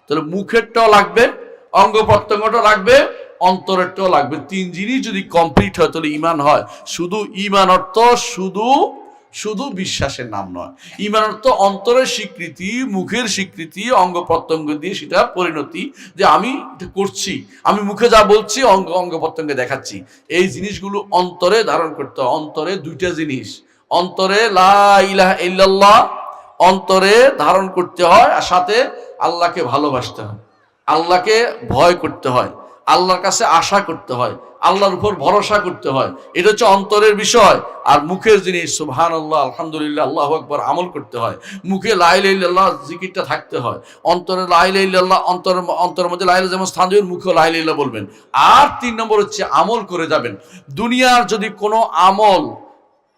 তাহলে মুখেরটাও লাগবে, অঙ্গ প্রত্যঙ্গটাও লাগবে, অন্তরেরটাও লাগবে। তিন জিনিস যদি কমপ্লিট হয় তাহলে ঈমান হয়। শুধু ঈমান অর্থ শুধু বিশ্বাসের নাম নয়। ঈমান অর্থ অন্তরের স্বীকৃতি, মুখের স্বীকৃতি, অঙ্গ প্রত্যঙ্গ দিয়ে সেটা পরিণতি, যে আমি এটা করছি, আমি মুখে যা বলছি অঙ্গ প্রত্যঙ্গে দেখাচ্ছি। এই জিনিসগুলো অন্তরে ধারণ করতে হয়। অন্তরে দুইটা জিনিস, অন্তরে লা ইলাহা ইল্লাল্লাহ অন্তরে ধারণ করতে হয়, আর সাথে আল্লাহকে ভালোবাসতে হয়, আল্লাহকে ভয় করতে হয়, আল্লাহর কাছে আশা করতে হয়, আল্লাহর উপর ভরসা করতে হয়। এটা হচ্ছে অন্তরের বিষয়। আর মুখের জিনিস সুবহানাল্লাহ, আলহামদুলিল্লাহ, আল্লাহু আকবার আমল করতে হয়। মুখে লা ইলাহা ইল্লাল্লাহ জিকিরটা থাকতে হয়, অন্তরে লা ইলাহা ইল্লাল্লাহ, অন্তরের মধ্যে লা ইলাহা যেমন স্থান দেবেন, মুখে লা ইলাহা ইল্লাল্লাহ বলবেন। আর 3 নম্বর হচ্ছে আমল করে যাবেন। দুনিয়ার যদি কোনো আমল,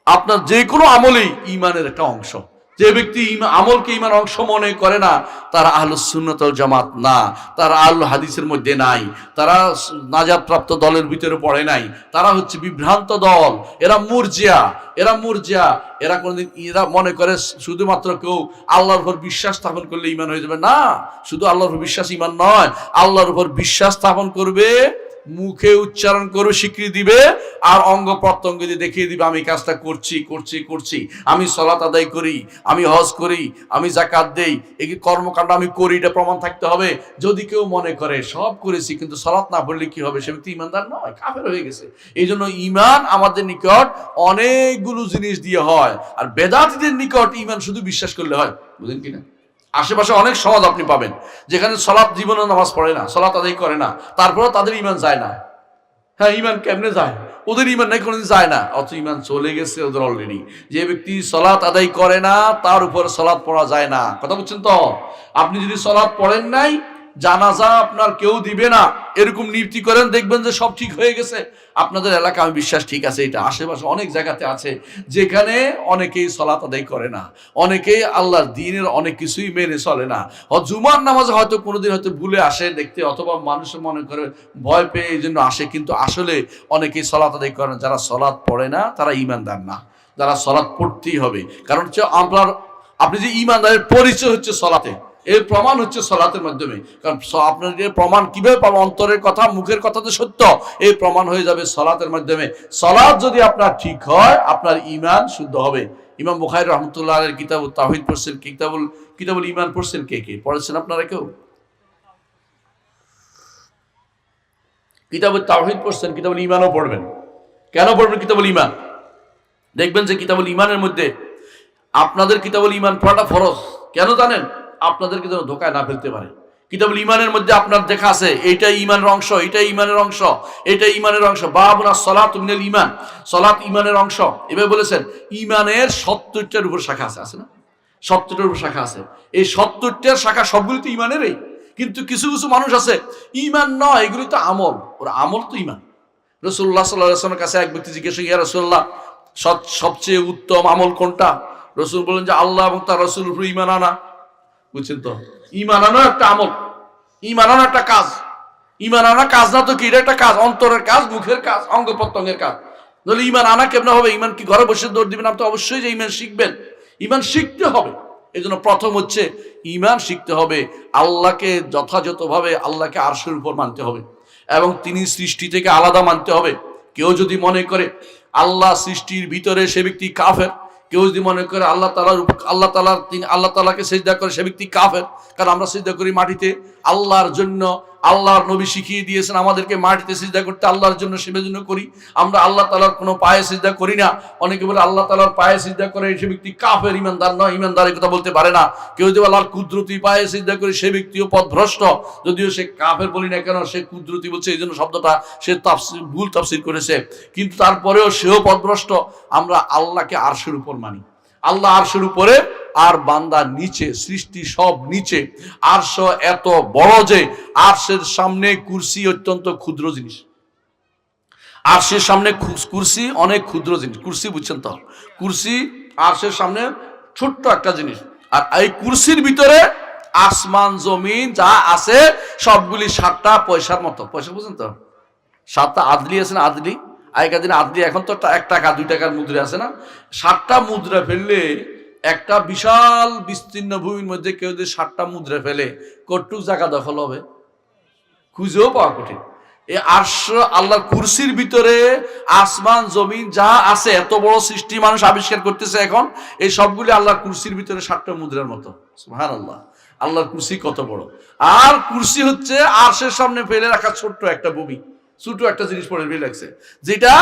আপনার যে কোনো আমলই ঈমানের একটা অংশ। যে ব্যক্তি আমলকে ঈমান অংশ মনে করে না, তারা আহলুস সুন্নাত ওয়াল জামাত না, তারা আহলুল হাদিসের মধ্যে নাই, তারা নাজাত প্রাপ্ত দলের ভিতরে পড়ে নাই, তারা হচ্ছে বিভ্রান্ত দল। এরা মুরজিয়া, এরা কোনদিন, এরা মনে করে শুধুমাত্র কেউ আল্লাহর উপর বিশ্বাস স্থাপন করলে ঈমান হয়ে যাবে। না, শুধু আল্লাহর উপর বিশ্বাস ঈমান নয়, আল্লাহর উপর বিশ্বাস স্থাপন করবে, মুখে উচ্চারণ করে স্বীকৃতি দিবে, আর অঙ্গ প্রত্যঙ্গ দিয়ে দেখিয়ে দিবে আমি কাজটা করছি, আমি সালাত আদায় করি, আমি হজ করি, আমি যাকাত দেই, এই কর্মকাণ্ড আমি করি, এটা প্রমাণ থাকতে হবে। যদি কেউ মনে করে সব করেছি কিন্তু সালাত না পড়লে কি হবে, সে ব্যক্তি ঈমানদার নয়, কাফের হয়ে গেছে। এই জন্য ঈমান আমাদের নিকট অনেকগুলো জিনিস দিয়ে হয়, আর বেদাতীদের নিকট ঈমান শুধু বিশ্বাস করলে হয়। বুঝেন কিনা? আশেপাশে অনেক সমাজ আপনি পাবেন যেখানে সালাত জীবনে নামাজ পড়ে না, সালাত আদায় করে না, তারপরেও তাদের ঈমান যায় না। হ্যাঁ, ঈমান কেমনে যায়? ওদের ইমান নাই, কোনোদিন যায় না, অত ইমান চলে গেছে ওদের অলরেডি। যে ব্যক্তি সালাত আদায় করে না তার উপর সালাত পড়া যায় না। কথা বুঝছেন তো? আপনি যদি সালাত পড়েন নাই, জানাজা আপনার কেউ দিবে না, এরকম নীতি করেন, দেখবেন যে সব ঠিক হয়ে গেছে। আপনাদের এলাকা আমি বিশ্বাস ঠিক আছে, এটা আশেপাশে অনেক জায়গাতে আছে যেখানে অনেকেই সালাত আদায় করে না, অনেকেই আল্লাহর দ্বীনের অনেক কিছুই মেনে চলে না। জুমার নামাজে হয়তো কোনোদিন হয়তো ভুলে আসে দেখতে, অথবা মানুষ মনে করে ভয় পেয়ে এই জন্য আসে, কিন্তু আসলে অনেকেই সালাত আদায় করে না। যারা সালাত পড়ে না তারা ঈমানদার না, যারা সালাত পড়তেই হবে। কারণ হচ্ছে আপনি যে ঈমানদারের পরিচয় হচ্ছে সালাতে, এর প্রমাণ হচ্ছে সালাতের মাধ্যমে। কারণ আপনার প্রমাণ কিভাবে পাবো? অন্তরের কথা, মুখের কথা তো সত্য, এই প্রমাণ হয়ে যাবে সালাতের মাধ্যমে। সালাত যদি আপনার ঠিক হয়, আপনার ঈমান শুদ্ধ হবে। ইমাম বুখারী রাহমাতুল্লাহ আলাইহির কিতাবুত তাওহীদ পড়ছেন, কিতাবুল ঈমান পড়ছেন? কে কে পড়েছেন আপনারা? কেউ কিতাবুত তাওহীদ পড়ছেন? কিতাবুল ঈমানও পড়বেন। কেন পড়বেন কিতাবুল ঈমান? দেখবেন যে কিতাবুল ঈমানের মধ্যে আপনাদের কিতাবুল ঈমান পড়াটা ফরজ। কেন জানেন? আপনাদেরকে যেন ধোকায় না ফেলতে পারে। কিতাবুল ঈমানের মধ্যে আপনার দেখা আছে এইটা ঈমানের অংশ, এটা ঈমানের অংশ, এটা ঈমানের অংশ। বাবুনা সালাতু মিনাল ঈমান, সালাত ঈমানের অংশ এভাবে বলেছেন। ঈমানের 70টার উপর শাখা আছে না? 70টার উপর শাখা আছে। এই 70টার শাখা সবগুলি তো ঈমানেরই, কিন্তু কিছু কিছু মানুষ আছে ঈমান নয়, এগুলি তো আমল, ওর আমল তো ঈমান। রাসূলুল্লাহ সাল্লাল্লাহু আলাইহি ওয়াসাল্লামের কাছে এক ব্যক্তি জিজ্ঞেস করে, ইয়া রাসূলুল্লাহ, সবচেয়ে উত্তম আমল কোনটা? রাসূল বলেন যে আল্লাহ এবং তার রাসূলের উপর ঈমান আনা। বুঝছেন তো? ঈমান আনা একটা আমল, ঈমান আনা একটা কাজ। ঈমান আনা কাজ না তো কি? এটা একটা কাজ, অন্তরের কাজ, মুখের কাজ, অঙ্গ প্রত্যঙ্গের কাজ। তাহলে ঈমান আনা কেমন হবে? ঈমান কি ঘরে বসে দৌড় দিবেন? আপনি অবশ্যই যে ঈমান শিখবেন, ঈমান শিখতে হবে। এই জন্য প্রথম হচ্ছে ঈমান শিখতে হবে। আল্লাহকে যথাযথভাবে আল্লাহকে আরশের উপর মানতে হবে, এবং তিনি সৃষ্টি থেকে আলাদা মানতে হবে। কেউ যদি মনে করে আল্লাহ সৃষ্টির ভিতরে, সে ব্যক্তি কাফের। কেউ যদি মনে করে আল্লাহ তাআলাকে সিজদা করে, সে ব্যক্তি কাফের। কারণ আমরা সিজদা করি মাটিতে আল্লাহর জন্য। আল্লাহর নবী শিখিয়ে দিয়েছেন আমাদেরকে মাটিতে সিজদা করতে, আল্লাহর জন্য, সেবার জন্য করি। আমরা আল্লাহ তাআলার কোনো পায়ে সিজদা করি না। অনেকে বলে আল্লাহ তাআলার পায়ে সিজদা করে, সে ব্যক্তি কাফের, ঈমানদার নয়। ঈমানদার এই কথা বলতে পারে না। কেউ যদি আল্লাহর কুদরতি পায়ে সিজদা করে, সে ব্যক্তিও পথভ্রষ্ট। যদিও সে কাফের বলি না কেন, সে কুদরতি বলছে, এই জন্য শব্দটা সে ভুল তাফসীর করেছে, কিন্তু তারপরেও সেও পথভ্রষ্ট। আমরা আল্লাহকে আরশের উপর মানি, আল্লাহ আরশের উপরে, আর বান্দা নিচে, সৃষ্টি সব নিচে। আরশ এত বড় যে আরশের সামনে কুরসি অত্যন্ত ক্ষুদ্র জিনিস। আরশের সামনে কুরসি অনেক ক্ষুদ্র জিনিস। কুরসি বুঝছেন তো? কুরসি আরশের সামনে ছোট্ট একটা জিনিস। আর এই কুরসির ভিতরে আসমান জমিন যা আছে সবগুলি 7টা পয়সার মতো। পয়সা বুঝছেন তো? 7টা আদলি আছে না? আদলি, আগেকার দিনে আদলি, এখন তো 1 টাকা 2 টাকার মুদ্রা আছে না? 7টা মুদ্রা ফেললে একটা বিশাল বিস্তীর্ণ ভূমির মধ্যে কেউ যদি 7টা মুদ্রা ফেলে, কতটুকু জায়গা দখল হবে? খুঁজেও পাওয়া কঠিন। এই আরশ, আল্লাহর কুরসির ভিতরে আসমান জমিন যা আছে, এত বড় সৃষ্টি মানুষ আবিষ্কার করতেছে এখন, এই সবগুলি আল্লাহর কুরসির ভিতরে 7টা মুদ্রার মতো। সুবহানাল্লাহ, আল্লাহর কুরসি কত বড়! আর কুরসি হচ্ছে আরশের সামনে ফেলে রাখা ছোট্ট একটা ভূমি, ছোট একটা জিনিস পড়ে রাখছে, যেটা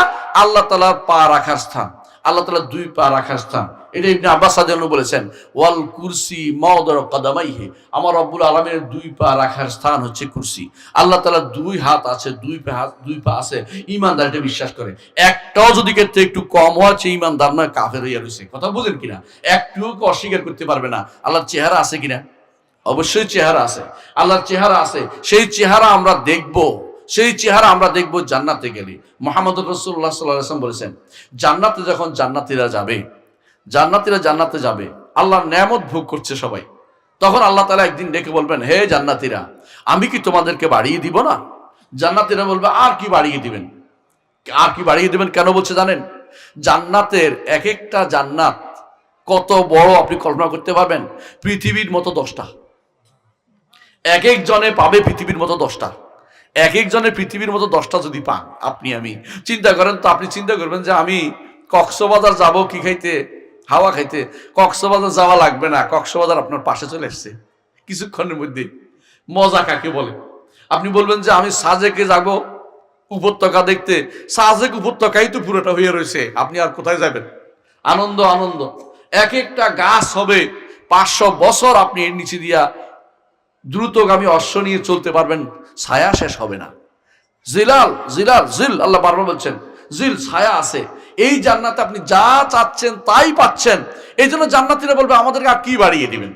আল্লাহ তাআলার পা রাখার স্থান, আল্লাহ তাআলার 2 পা রাখার স্থান। এটা ইবনে আব্বাস রাদিয়াল্লাহু বলেছেন, ওয়াল কুরসি মাওদারু কাদামাইহি, আমার রব্বুল আলামিনের 2 পা রাখার স্থান হচ্ছে কুরসি। আল্লাহ তাআলার 2 হাত আছে, 2 পা আছে। ঈমানদার এটা বিশ্বাস করে। একটাও যদি ক্ষেত্রে একটু কম হয়, সে ঈমানদার নয়, কাফের হয়ে রয়েছে। কথা বুঝেন কিনা? একটুও অস্বীকার করতে পারবে না। আল্লাহর চেহারা আছে কিনা? অবশ্যই চেহারা আছে, আল্লাহর চেহারা আছে। সেই চেহারা আমরা দেখব, সেই চেহারা আমরা দেখব জান্নাতে গেলে। মুহাম্মদুর রাসূলুল্লাহ সাল্লাল্লাহু আলাইহি ওয়াসাল্লাম বলেছেন, জান্নাতে যখন জান্নাতীরা জান্নাতে যাবে, আল্লাহর নেয়ামত ভোগ করছে সবাই, তখন আল্লাহ তাআলা একদিন ডেকে বলবেন, হে জান্নাতীরা, আমি কি তোমাদেরকে বাড়িয়ে দিব না? জান্নাতীরা বলবে, আর কি বাড়িয়ে দিবেন, আর কি বাড়িয়ে দিবেন? কেন বলছে জানেন? জান্নাতের এক একটা জান্নাত কত বড় আপনি কল্পনা করতে পারবেন? পৃথিবীর মতো 10টা। এক এক জনে পাবে পৃথিবীর মতো 10টা। এক একজনের পৃথিবীর মতো 10টা যদি পান আপনি, আমি চিন্তা করেন তো, আপনি চিন্তা করবেন যে আমি কক্সবাজার যাব কি খাইতে? হাওয়া খাইতে। কক্সবাজার যাওয়া লাগবে না, কক্সবাজার আপনার পাশে চলে আসছে কিছুক্ষণের মধ্যে। মজা কাকে বলে? আপনি বলবেন যে আমি সাজেকে যাব উপত্যকা দেখতে, সাজেক উপত্যকাই তো পুরোটা হয়ে রয়েছে, আপনি আর কোথায় যাবেন? আনন্দ আনন্দ। এক একটা গাছ হবে 500 বছর, আপনি এর নিচে দিয়া দ্রুতগামী অশ্ব নিয়ে চলতে পারবেন, ছায়া শেষ হবে না। জিলাল জিলাল জিল, আল্লাহ বারবার বলছেন জিল ছায়া আছে। এই জান্নাতে আপনি যা চাচ্ছেন তাই পাচ্ছেন। এই জন্য জান্নাতীরা বলবে আমাদেরকে আর কি বাড়িয়ে দিবেন।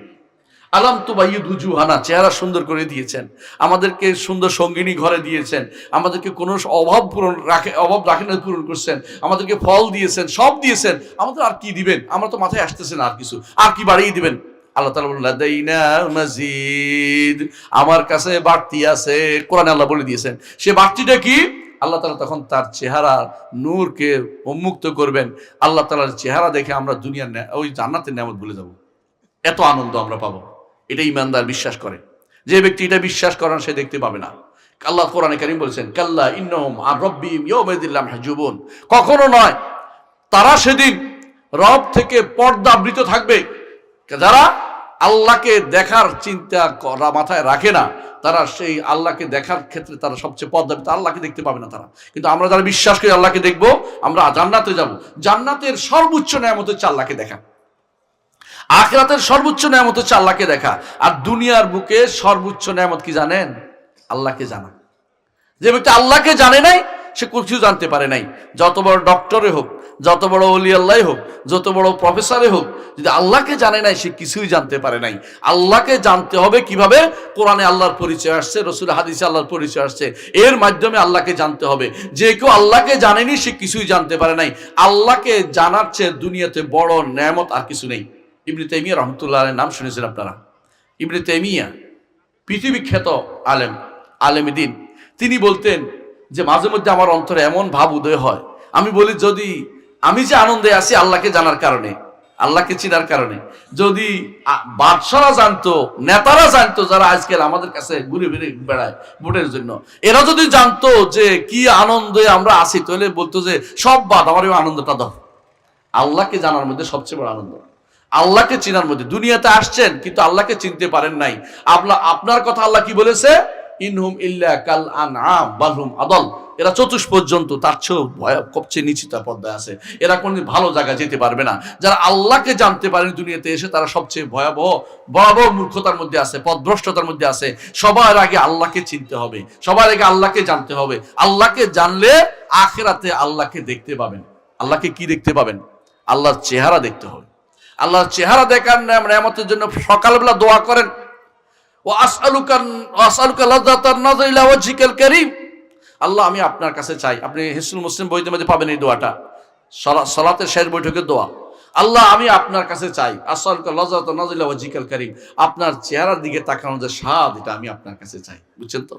আলাম তুবাইয়িদ উজুহানা, চেহারা সুন্দর করে দিয়েছেন, আমাদেরকে সুন্দর সঙ্গিনী ঘরে দিয়েছেন, আমাদেরকে কোনো অভাব রাখেন না, পূরণ করছেন, আমাদেরকে ফল দিয়েছেন, সব দিয়েছেন, আমাদের আর কি দিবেন? আমরা তো মাথায় আসতেছে না আর কিছু, আর কি বাড়িয়ে দিবেন? আল্লাহ তাআলা বলেন লাদাইনা মাজিদ, আমার কাছে বাড়তি আছে। কোরআনে আল্লাহ বলে দিয়েছেন সে বাড়তিটা কি। আল্লাহ তাআলা তখন তার চেহারার নূরকে উন্মুক্ত করবেন। আল্লাহ তাআলার চেহারা দেখে আমরা দুনিয়ার ওই জান্নাতের নিয়ামত ভুলে যাব, এত আনন্দ আমরা পাবো। এটা ইমানদার বিশ্বাস করে। যে ব্যক্তি এটা বিশ্বাস করে না সে দেখতে পাবে না। আল্লাহ কোরআনে কারীম বলেছেন কাল্লা ইন্নাহুম আর রাব্বিহিম ইয়াওমাইযিন লামহজুবুন, কখনো নয়, তারা সেদিন রব থেকে পর্দাবৃত থাকবে। যারা আল্লাহকে দেখার চিন্তা করা মাথায় রাখে না, তারা সেই আল্লাহকে দেখার ক্ষেত্রে তারা সবচেয়ে পর্দাবৃত, আল্লাহকে দেখতে পাবে না তারা। কিন্তু আমরা যারা বিশ্বাস করি আল্লাহকে দেখবো, আমরা জান্নাতে যাব। জান্নাতের সর্বোচ্চ নেয়ামত হচ্ছে আল্লাহকে দেখা। আখিরাতের সর্বোচ্চ নেয়ামত হচ্ছে আল্লাহকে দেখা। আর দুনিয়ার বুকে সর্বোচ্চ নেয়ামত কি জানেন? আল্লাহকে জানা। যে ব্যক্তি আল্লাহকে জানে নাই সে কিছু জানতে পারে নাই। যত বড় ডক্টরে হোক, যত বড় ওলি আল্লাহ হোক, যত বড় প্রফেসরে হোক, যদি আল্লাহকে জানে নাই সে কিছুই জানতে পারে নাই। আল্লাহকে জানতে হবে কিভাবে? কোরআনে আল্লাহর পরিচয় আসছে, রসুল হাদিসে আল্লাহর পরিচয় আসছে, এর মাধ্যমে আল্লাহকে জানতে হবে। যে কেউ আল্লাহকে জানেনি সে কিছুই জানতে পারে নাই। আল্লাহকে জানার চেয়ে দুনিয়াতে বড় নেয়ামত আর কিছু নেই। ইবনে তাইমিয়া রাহমাতুল্লাহ আলাইহির নাম শুনেছেন আপনারা? ইবনে তাইমিয়া পৃথিবী খ্যাত আলেমে দ্বীন। তিনি বলতেন যে মাঝে মধ্যে আমার অন্তরে এমন ভাব উদয় হয়, আমি বলি যদি আমি যে আনন্দে আছি আল্লাহকে জানার কারণে, আল্লাহকে চিনার কারণে, যদি বাদশারা জানতো, নেতারা জানতো, যারা আজকাল আমাদের কাছে ঘুরে ফিরে বেড়ায় ভোটের জন্য, এরা যদি জানতো যে কি আনন্দে আমরা আছি, তাহলে বলতো যে সব বাদ, আমার এই আনন্দটা দাও। আল্লাহকে জানার মধ্যে সবচেয়ে বড় আনন্দ, আল্লাহকে চিনার মধ্যে। দুনিয়াতে আসছেন কিন্তু আল্লাহকে চিনতে পারেন নাই। আপনার কথা আল্লাহ কি বলেছে? ইনহুম ইল্লা কাল আনআম বাল হুম আদাল, এরা চতুষ্পদ জন্তু, তার চেয়েও সবচেয়ে নিচুতা পর্দায় আছে। এরা কোনদিন ভালো জায়গায় যেতে পারবে না। যারা আল্লাহকে জানতে পারেন দুনিয়াতে এসে, তারা সবচেয়ে ভয়াবহ মূর্খতার মধ্যে আছে, পথভ্রষ্টতার মধ্যে আছে। সবার আগে আল্লাহকে চিনতে হবে, সবার আগে আল্লাহকে জানতে হবে। আল্লাহকে জানলে আখিরাতে আল্লাহকে দেখতে পাবেন। আল্লাহকে কি দেখতে পাবেন? আল্লাহর চেহারা দেখতে হবে। আল্লাহর চেহারা দেখার নেয়ামতের জন্য সকালবেলা দোয়া করেন, আল্লাহ আমি আপনার কাছে চাই। আপনি হিসনুল মুসলিম বইতে মধ্যে পাবেন এই দোয়াটা, সালাতের শেষ বৈঠকের দোয়া। আল্লাহ আমি আপনার কাছে চাই, আসআলুকা লাযাতান নাযিলা ওয়াজহিকাল কারীম, আপনার চেহারার দিকে তাকানো যে স্বাদ, এটা আমি আপনার কাছে চাই। বুঝছেন তো?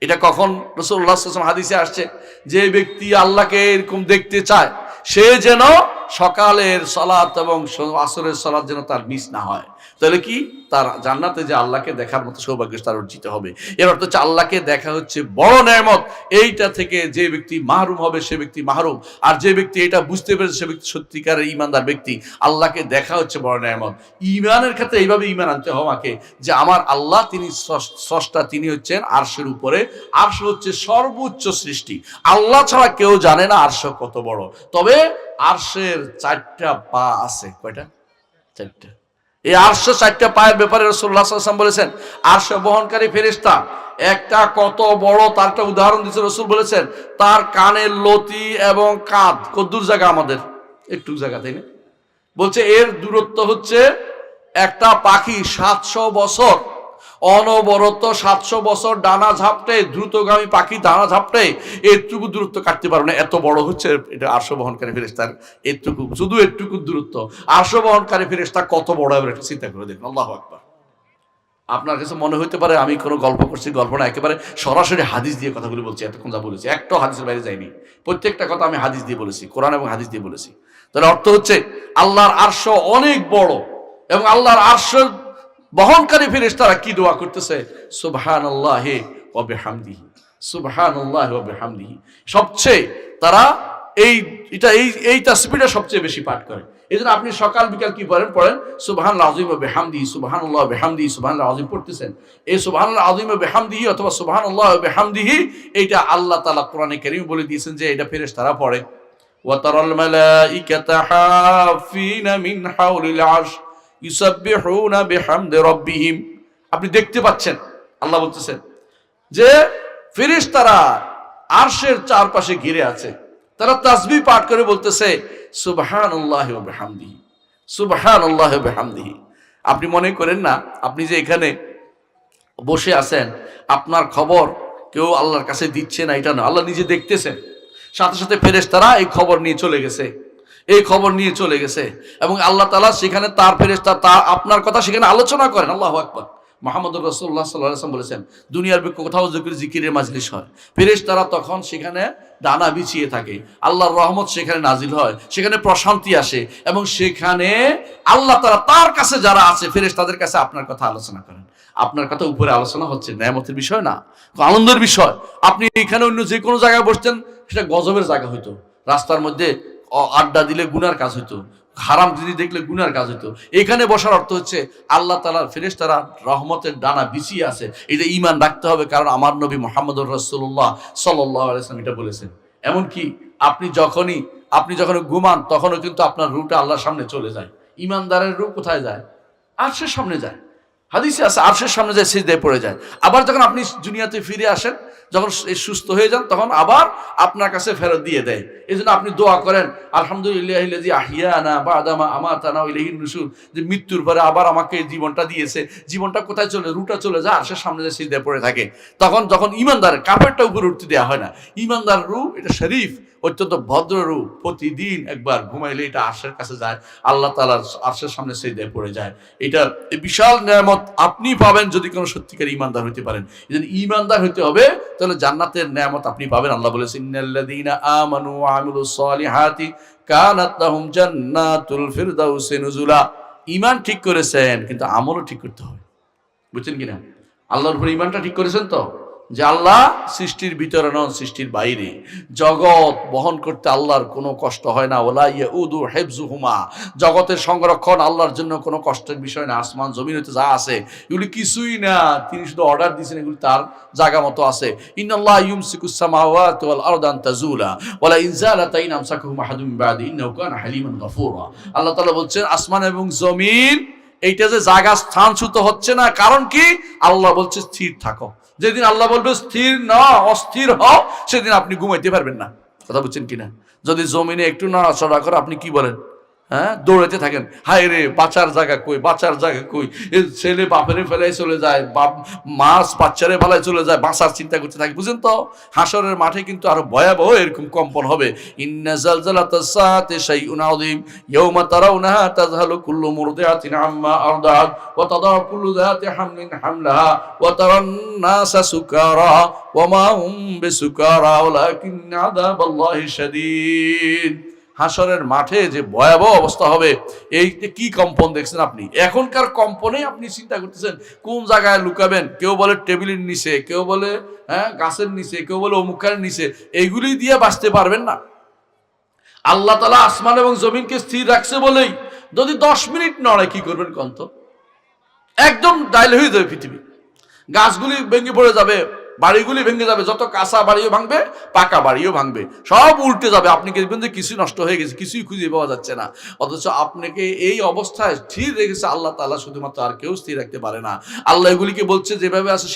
এটা কখন রাসূলুল্লাহ সাল্লাল্লাহু আলাইহি ওয়াসাল্লাম হাদিসে আসছে, যে ব্যক্তি আল্লাহকে এরকম দেখতে চায় সে যেন সকালের সালাত এবং আসরের সালাত যেন তার মিস না হয়। তাহলে কি তার জান্নাতে যে আল্লাহকে দেখার মতো সৌভাগ্য তার অর্জিত হবে। এর অর্থ হচ্ছে আল্লাহকে দেখা হচ্ছে বড় নেয়ামত। এইটা থেকে যে ব্যক্তি মাহরুম হবে সে ব্যক্তি মাহরুম। আর যে ব্যক্তি এটা বুঝতে পেরেছে সে ব্যক্তি সত্যিকারের ইমানদার ব্যক্তি। আল্লাহকে দেখা হচ্ছে বড় নেয়ামত। ইমানের ক্ষেত্রে এইভাবে ইমান আনতে হবে আমাকে, যে আমার আল্লাহ তিনি স্রষ্টা, তিনি হচ্ছেন আরশের উপরে। আরশ হচ্ছে সর্বোচ্চ সৃষ্টি। আল্লাহ ছাড়া কেউ জানে না আরশ কত বড়। তবে আরশের 4টা পা আছে। কয়টা? 4টা। এই আরশ 4টা পায়ের ব্যাপারে রাসূলুল্লাহ সাল্লাল্লাহু আলাইহি ওয়াসাল্লাম বলেছেন, আরশ বহনকারী ফেরেশতা একটা কত বড় তার একটা উদাহরণ দিয়েছে রাসূল বলেছেন, তার কানের লতি এবং কাঁধ কতদূর জায়গা? আমাদের একটু জায়গা, তাই না? বলছে এর দূরত্ব হচ্ছে একটা পাখি 700 বছর অনবরত 700 বছর ডানা ঝাপটে, দ্রুতগামী পাখি ডানা ঝাপটে এটুকু দূরত্ব কাটতে পারবে না, এত বড় হচ্ছে এটা আরশ বহনকারী ফেরেশতার এটুকু, শুধু এটুকু দূরত্ব। আরশ বহনকারী ফেরেশতা কত বড় হবে এটা চিন্তা করে দেখুন। আল্লাহু আকবার। আপনার কাছে মনে হতে পারে আমি কোনো গল্প করছি, গল্প না, একেবারে সরাসরি হাদিস দিয়ে কথাগুলো বলছি। এতক্ষণ যা বলেছি একটাও হাদিসের বাইরে যায়নি, প্রত্যেকটা কথা আমি হাদিস দিয়ে বলেছি, কোরআন এবং হাদিস দিয়ে বলেছি। তাহলে অর্থ হচ্ছে আল্লাহর আরশ অনেক বড়, এবং আল্লাহর আরশ বহনকারী ফেরেশতারা কি দোয়া করতেছে? সুবহানাল্লাহি ওয়া বিহামদিহি, সুবহানাল্লাহি ওয়া বিহামদিহি। সবচেয়ে তারা এই তাসবিহটা সবচেয়ে বেশি পাঠ করে। এজন্য আপনি সকাল বিকাল কি পড়েন সুবহানাল আযীম ওয়া বিহামদিহি, সুবহানাল্লাহ ওয়া বিহামদিহি, সুবহানাল আযীম পড়তেছেন। এই সুবহানাল আযীম ওয়া বিহামদিহি অথবা সুবহানাল্লাহ ওয়া বিহামদিহি, এইটা আল্লাহ তাআলা কোরআনে কারীমে বলে দিয়েছেন যে এটা ফেরেশতারা পড়ে। ওয়া তারাল মালাইকাতা হাফিনা মিন হাওলিল আরশ ইউসাব্বিহুনা বিহামদি রাব্বিহিম। আপনি দেখতে পাচ্ছেন আল্লাহ বলতেছেন যে ফেরেশতারা আরশের চারপাশে ঘিরে আছে। তারা তাসবিহ পাঠ করে বলতেছে সুবহানাল্লাহি ওয়া বিহামদিহি, সুবহানাল্লাহি ওয়া বিহামদিহি। আপনি মনে করেন না আপনি যে এখানে বসে আছেন আপনার খবর কেউ আল্লাহর কাছে দিচ্ছে না, এটা না, আল্লাহ নিজে দেখতেছেন। সাথে সাথে ফেরেশতারা এই খবর নিয়ে চলে গেছে, এই খবর নিয়ে চলে গেছে, এবং আল্লাহ তাআলা সেখানে তার ফেরেশতা তার আপনার কথা সেখানে আলোচনা করেন। আল্লাহু আকবার। মুহাম্মদুর রাসূলুল্লাহ সাল্লাল্লাহু আলাইহি ওয়াসাল্লাম বলেছেন, দুনিয়ার কোথাও জিকিরের মাজলিস হয়, ফেরেশতারা তখন সেখানে ডানা বিছিয়ে থাকে, আল্লাহর রহমত সেখানে নাজিল হয়, সেখানে প্রশান্তি আসে, এবং সেখানে আল্লাহ তাআলা তার কাছে যারা আছে ফেরেশতাদের কাছে আপনার কথা আলোচনা করেন। আপনার কথা উপরে আলোচনা হচ্ছে, নেয়ামতের বিষয় না, আনন্দের বিষয়। আপনি এখানে অন্য যে কোনো জায়গায় বসতেন সেটা গজবের জায়গা হইতো, রাস্তার মধ্যে আড্ডা দিলে গুনার কাজ হইতো, হারাম জিনিস দেখলে গুনার কাজ হইতো। এখানে বসার অর্থ হচ্ছে আল্লাহ তাআলার ফেরেশতারা রহমতের ডানা বিছিয়ে আছে, এটা ঈমান রাখতে হবে, কারণ আমার নবী মুহাম্মদুর রাসূলুল্লাহ সাল্লাল্লাহু আলাইহি ওয়াসাল্লাম এটা বলেছেন। এমনকি আপনি যখন ঘুমান তখনও কিন্তু আপনার রূহটা আল্লাহর সামনে চলে যায়। ঈমানদারের রূহ কোথায় যায়? আরশের সামনে যায়। হাদিসে আছে আরশের সামনে যায়, সিজদায় পড়ে যায়। আবার যখন আপনি দুনিয়াতে ফিরে আসেন, যখন সুস্থ হয়ে যান, তখন আবার আপনার কাছে ফেরত দিয়ে দেয়। এই জন্য আপনি দোয়া করেন, আলহামদুলিল্লাহিল্লাযী আহইয়ানা বা'দা মা আমাতানা ওয়া ইলাইহিন নুশুর, যে মৃত্যুর পরে আবার আমাকে জীবনটা দিয়েছে। জীবনটা কোথায় চলে? রুটা চলে যায় আরশের সামনে যে সিজদায় পড়ে থাকে। যখন ইমানদারের কাপড়টা উপরে উঠতে দেওয়া হয় না, ইমানদার রূহ এটা শরীফ, অত্যন্ত ভদ্র রূপ, প্রতিদিন একবার ঘুমাইলে এটা আরশের কাছে যায়, আল্লাহ তাআলার আরশের সামনে সিজদায় পড়ে যায়। এটার বিশাল নেয়ামত আপনি পাবেন যদি কোনো সত্যিকার ঈমানদার হতে পারেন। এজন্য ঈমানদার হতে হবে, তাহলে জান্নাতের নেয়ামত আপনি পাবেন। আল্লাহ বলেছেন, ইন্নাল্লাযীনা আমানু ওয়া আমিলুস সালিহাতি কানাত লাহুম জান্নাতুল ফিরদাউসি নুজুলা। ঈমান ঠিক করেছেন, কিন্তু আমলও ঠিক করতে হবে। বুঝছেন কিনা? আল্লাহর উপর ঈমানটা ঠিক করেছেন তো, যে আল্লাহ সৃষ্টির ভিতরে নন, সৃষ্টির বাইরে। জগৎ বহন করতে আল্লাহর কোনো কষ্ট হয় না। ওয়ালা ইয়াউদু হিফযুহুমা, জগতের সংরক্ষণ আল্লাহর জন্য কোনো কষ্টের বিষয় না। আসমান জমিন হতে যা আছে এগুলি কিছুই না, তিনি শুধু অর্ডার দিয়েছেন, এগুলি তার জায়গা মতো আছে। ইন্নাল্লাহ ইউমসিকুস সামাওয়াতি ওয়াল আরদা আন তাজুলা ওয়ালা ইন যালাতা ইন আমসাকুহুম আহাদুম মিন বাদি ইন্নাহু কানা হালিমান গফুরা। আল্লাহ তাআলা বলছেন, আসমান এবং জমিন এইটা যে জায়গা স্থানচ্যুত হচ্ছে না, কারণ কি? আল্লাহ বলছে স্থির থাকো। যেদিন আল্লাহ বলবে স্থির না, অস্থির হও, সেদিন আপনি ঘুমাইতে পারবেন না। কথা বুঝছেন কিনা? যদি জমিনে একটু নড়াচড়া করে, আপনি কি বলেন? হ্যাঁ, দৌড়াতে থাকেন, হায় রে বাঁচার জায়গা কই, বাঁচার জায়গা কই। ছেলে বাপেরে ফেলাই চলে যায়, বাপ মাছ বাচ্চারে ফেলাই চলে যায়, বাঁচার চিন্তা করতে থাকে। বুঝেন তো, হাসরের মাঠে কিন্তু আরো ভয়াবহ এরকম কম্পন হবে। ইন্না জালজালাতাস সাআতি শাইউন আযীম ইয়াওমা তারাউনাহা তাযহালু কুল্লু মুরদিআতিন আম্মা আরদাআত ওয়া তাদাউ কুল্লু যাতি হামলিন হামলাহা ওয়া তারান নাসা সুকারা ওয়া মা হুম বিসুকারা ওয়ালাকিন্না আযাবাল্লাহি শাদীদ। হাসরের মাঠে যে ভয়াবহ অবস্থা হবে, এই কি কম্পন দেখছেন আপনি? এখনকার কম্পনে আপনি চিন্তা করতেছেন কোন জায়গায় লুকাবেন। কেউ বলে টেবিলের নিচে, কেউ বলে গাছের নিচে, কেউ বলে অমুকের নিচে। এইগুলি দিয়ে বাঁচতে পারবেন না। আল্লাহ তাআলা আসমান এবং জমিনকে স্থির রাখছে বলেই যদি 10 মিনিট নড়ে, কি করবেন কন্ত? একদম ডাইল হয়ে যাবে পৃথিবী, গাছগুলি ভেঙে পড়ে যাবে, বাড়িগুলি ভেঙে যাবে, যত কাঁচা বাড়িও ভাঙবে, পাকা বাড়িও ভাঙবে, সব উল্টে যাবে। আপনি দেখবেন যে কিছু নষ্ট হয়ে গেছে, কিছুই খুঁজে পাওয়া যাচ্ছে না। অথচ আপনাকে এই অবস্থায় স্থির রেখেছে আল্লাহ তাআলা শুধুমাত্র, আর কেউ স্থির রাখতে পারে না। আল্লাহ এগুলিকে বলছে যেভাবে আছে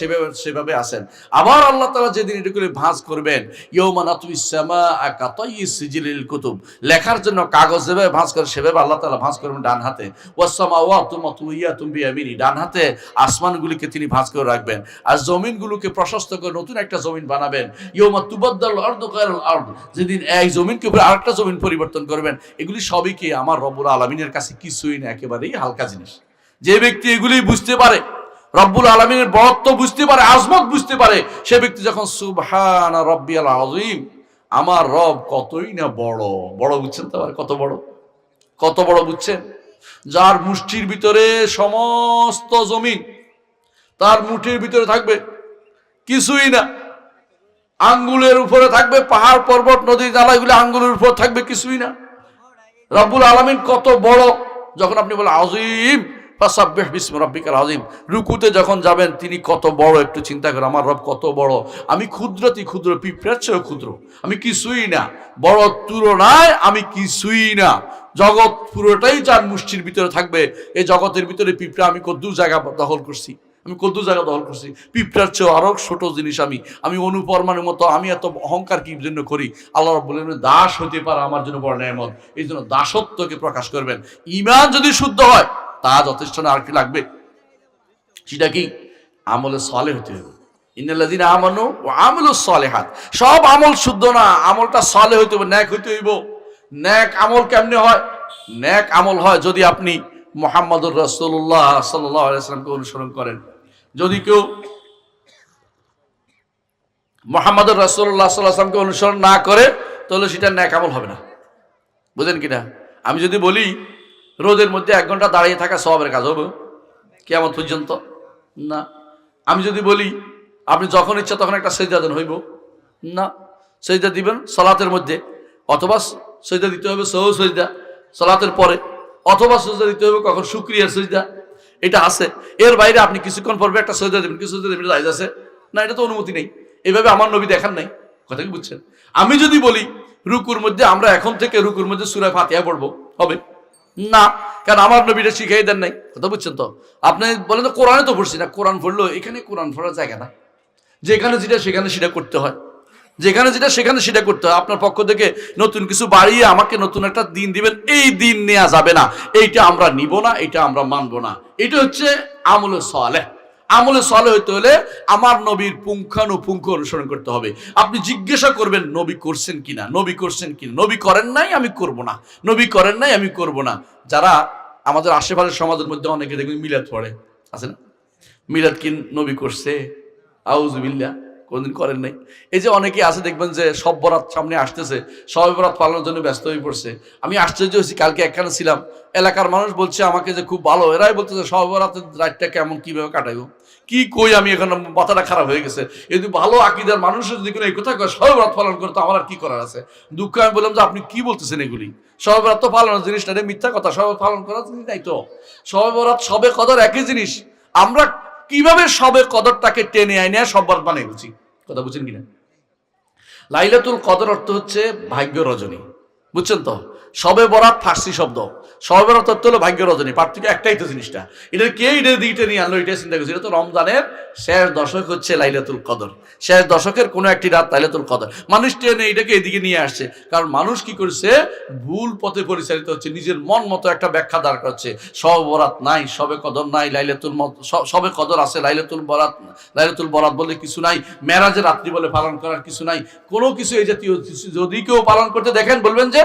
সেভাবে আছেন। আবার আল্লাহ তাআলা যেদিন এটাগুলি ভাঁজ করবেন, ইয়াউমা নাতুইস সামাআ কাতাইয়িস সিজিলিল কুতুব, লেখার জন্য কাগজ যেভাবে ভাঁজ করে সেভাবে আল্লাহ তাআলা ভাঁজ করবেন ডান হাতে। ওয়াস সামাওয়াতু মাতুইয়াতুম বিয়ামিনি, ডান হাতে আসমানগুলিকে তিনি ভাঁজ করে রাখবেন, আর জমিনগুলোকে প্রশস্ত করে নতুন একটা জমিন বানাবেন। ইয়াউমা তুবাদদালুল আরদু গায়রুল আরদ, যেদিন এক জমিনকে উপরে আরেকটা জমিন পরিবর্তন করবেন। এগুলি সবই কি আমার রব্বুল আলামিনের কাছে কিছুই না, একেবারেই হালকা জিনিস। যে ব্যক্তি এগুলি বুঝতে পারে, রব্বুল আলামিনের বড়ত্ব বুঝতে পারে, আজমত বুঝতে পারে, সে ব্যক্তি যখন সুবহানা রাব্বিয়াল আযীম, আমার রব কতই না বড়, বড় বুঝছেন তো? আবার কত বড় বুঝছেন? যার মুষ্টির ভিতরে সমস্ত জমিন, তার মুঠির ভিতরে থাকবে কিছুই না, আঙ্গুলের উপরে থাকবে পাহাড় পর্বত নদী নালাগুলো, আঙ্গুলের উপর থাকবে কিছুই না। রব্বুল আলামিন কত বড়! যখন আপনি বলেন আযীম, ফাসাব্বিহ বিসমি রাব্বিকাল আযীম, রুকুতে যখন যাবেন তিনি কত বড়, একটু চিন্তা করেন আমার রব কত বড়। আমি ক্ষুদ্র, পিঁপড়ার চেয়েও ক্ষুদ্র, আমি কিছুই না, বড় তুলনায় আমি কিছুই না। জগৎ পুরোটাই যার মুষ্টির ভিতরে থাকবে। এই জগতের ভিতরে পিঁপড়া আমি কত জায়গা দখল করছি, আমি কত জায়গা দখল করছি, পিঁপড়ার চেয়েও আরো ছোট জিনিস আমি অনুপরমাণের মতো, আমি এত অহংকার কি জন্য করি? আল্লাহ রাব্বুল আলামিন দাস হতে পারা আমার জন্য বড় নেয়ামত, এই জন্য দাসত্বকে প্রকাশ করবেন। ঈমান যদি শুদ্ধ হয় তা যথেষ্ট না, আর কি লাগবে? সেটা কি? আমলে সালেহ হতে হবে। ইন্নাল্লাযীনা আমানু ওয়া আমিলুস সালিহাত, সব আমল শুদ্ধ না, আমলটা সালেহ হইতে হবে, নেক হইতে হইব। নেক আমল কেমনে হয়? নেক আমল হয় যদি আপনি মুহাম্মদুর রাসূলুল্লাহ সাল্লাল্লাহু আলাইহি ওয়াসাল্লামকে অনুসরণ করেন। যদি কেউ মুহাম্মদুর রাসূলুল্লাহ সাল্লাল্লাহু আলাইহি ওয়াসাল্লামকে অনুসরণ না করে তাহলে সেটা নেক আমল হবে না। বুঝেন কিনা? আমি যদি বলি রোদের মধ্যে 1 ঘন্টা দাঁড়িয়ে থাকা সওয়াবের কাজ হবে কিয়ামত পর্যন্ত? না। আমি যদি বলি আপনি যখন ইচ্ছা তখন একটা সিজদা দেন, হইব না। সিজদা দিবেন সালাতের মধ্যে, অথবা সিজদা দিতে হবে সহজ সিজদা সালাতের পরে, অথবা সিজদা দিতে হবে কখন শুকরিয়ার সিজদা, এটা আছে। এর বাইরে আপনি কিছুক্ষণ পরবে একটা সিজদা দিবেন, কিছু সিজদা দিবেন, জায়েজ আছে না? এটা তো অনুমতি নেই। এভাবে আমার নবী দেখান নাই, কথা কি বুঝছেন? আমি যদি বলি রুকুর মধ্যে আমরা এখন থেকে রুকুর মধ্যে সূরা ফাতিহা পড়বো, হবে না, কারণ আমার নবীটা শিখাই দেন নাই, কথা বুঝছেন তো? আপনি বলেন তো কোরআনে তো পড়ছি না, কোরআন পড়লো, এখানে কোরআন পড়ার জায়গা না। যেখানে যেটা সেখানে সেটা করতে হয়, যেখানে যেটা সেখানে সেটা করতে হয়। আপনার পক্ষ থেকে নতুন কিছু বাড়িয়ে আমাকে নতুন একটা দিন দিবেন, এই দিন নেওয়া যাবে না, এইটা আমরা নিব না, এটা আমরা মানবো না। এটা হচ্ছে আমলে সালেহ। আমলে সালেহ হইতে হলে আমার নবীর পুঙ্খানুপুঙ্খ অনুসরণ করতে হবে। আপনি জিজ্ঞাসা করবেন নবী করছেন কিনা, নবী করছেন কিনা। নবী করেন নাই আমি করব না, নবী করেন নাই আমি করব না। যারা আমাদের আশেপাশের সমাজের মধ্যে অনেকে দেখবেন মিলাদ পড়ে, আছে না? মিলাদ কি নবী করছে? আউযুবিল্লাহ, কোনদিন করেন নাই। এই যে অনেকে আছে দেখবেন যে সব বরাত সামনে আসতেছে, সবে বরাত পালনের জন্য ব্যস্ত হয়ে পড়ছে। আমি আশ্চর্য হয়েছি, কালকে একখানে ছিলাম, এলাকার মানুষ বলছে আমাকে যে খুব ভালো, এরাই বলতেছে সবে বরাতের রাতটা কেমন কিভাবে কাটাইব। কি কই আমি, এখন মাথাটা খারাপ হয়ে গেছে। যদি ভালো আকীদার মানুষ যদি কোনো এই কথা কয় সবে বরাত পালন করে, তো আমার আর কি করার আছে? দুঃখ। আমি বললাম যে আপনি কি বলতেছেন এগুলি? সবে বরাত তো পালনের জিনিসটা, এটা মিথ্যা কথা। সবে পালন করার জিনিস নাই তো। সবে বরাত সবে কদর একই জিনিস। আমরা কিভাবে সবে কদরটাকে টেনে আইনে সব বরাত বানিয়ে বুঝি, কথা বুঝছেন কিনা? লাইলাতুল কদর অর্থ হচ্ছে ভাগ্য রজনী, বুঝছেন তো? সবে বরাত ফার্সি শব্দ, সবে বরাত অর্থ হলো ভাগ্য রজনী। পার্থক্য একটাই তো জিনিসটা। এটা কে এটা দিতে নিয়ে আনলো, এটা চিন্তা করছি। এটা তো রমজানের শেষ দশক হচ্ছে লাইলাতুল কদর, শেষ দশকের কোনো একটি রাত লাইলাতুল কদর। মানুষ টেনে এটাকে এদিকে নিয়ে আসছে, কারণ মানুষ কি করছে, ভুল পথে পরিচালিত হচ্ছে, নিজের মন মতো একটা ব্যাখ্যা দাঁড় করছে। সবে বরাত নাই, সবে কদর নাই, লাইলাতুল সবে কদর আছে, লাইলাতুল বরাত বলে কিছু নাই, মেরাজের রাত্রি বলে পালন করার কিছু নাই, কোনো কিছু এই জাতীয় যদি কেউ পালন করতে দেখেন বলবেন যে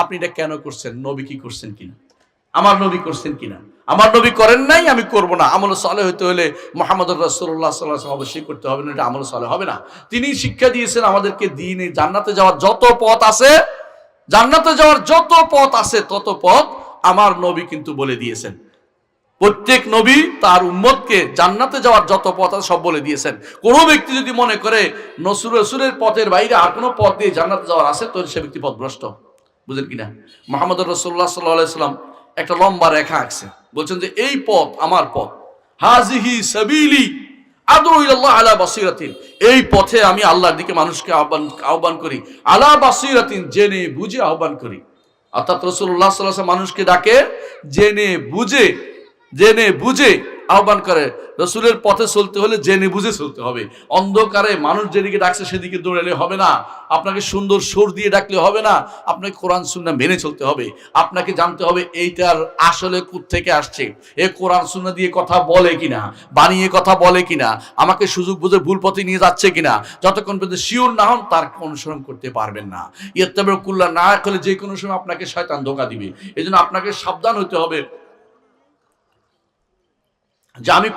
আপনি এটা কেন করছেন, নবী কি করছেন কিনা, আমার নবী করছেন কিনা। আমার নবী করেন নাই আমি করব না। আমলে সালেহ হইতে হলে মুহাম্মদুর রাসূলুল্লাহ সাল্লাল্লাহু আলাইহি ওয়াসাল্লাম অবশ্যই করতে হবে না, এটা আমলে সালেহ হবে না। তিনি শিক্ষা দিয়েছেন আমাদেরকে, দ্বীনে জান্নাতে যাওয়ার যত পথ আছে, জান্নাতে যাওয়ার যত পথ আছে তত পথ আমার নবী কিন্তু বলে দিয়েছেন। প্রত্যেক নবী তার উম্মতকে জান্নাতে যাওয়ার যত পথ আছে সব বলে দিয়েছেন। কোনো ব্যক্তি যদি মনে করে রাসূলের পথের বাইরে আর কোনো পথ দিয়ে জান্নাতে যাওয়ার আছে, তো সে ব্যক্তি পথভ্রষ্ট, বুঝেন কিনা? মুহাম্মদুর রাসূলুল্লাহ সাল্লাল্লাহু আলাইহি ওয়াসাল্লাম একটা লম্বা রেখা আঁকছেন, বলছেন যে এই পথ আমার পথ, হাজিহি সাবিলি আদউ ইলাল্লাহ আলা বাসীরাতিন, এই পথে আমি আল্লাহর দিকে মানুষকে আহ্বান করি, আলা বাসীরাতিন, জেনে বুঝে আহ্বান করি। অর্থাৎ রাসূলুল্লাহ সাল্লাল্লাহু আলাইহি ওয়াসাল্লাম মানুষকে ডাকে জেনে বুঝে আহ্বান করে। রসুলের পথে চলতে হলে জেনে বুঝে চলতে হবে। অন্ধকারে মানুষ যেদিকে ডাকছে সেদিকে দৌড়ালে হবে না, আপনাকে সুন্দর সুর দিয়ে ডাকলে হবে না, আপনাকে কোরআন সুন্নাহ মেনে চলতে হবে। আপনাকে জানতে হবে এইটার আসলে কোত্থেকে আসছে, এ কোরআন সুন্নাহ দিয়ে কথা বলে কিনা, বানিয়ে কথা বলে কিনা, আমাকে সুযোগ বুঝে ভুল পথে নিয়ে যাচ্ছে কিনা। যতক্ষণ পর্যন্ত শিওর না হন তার অনুসরণ করতে পারবেন না। ইত্তাবিউ কুল্লা না করলে যে কোনো সময় আপনাকে শয়তান ধোঁকা দিবে। এই জন্য আপনাকে সাবধান হতে হবে যে আমি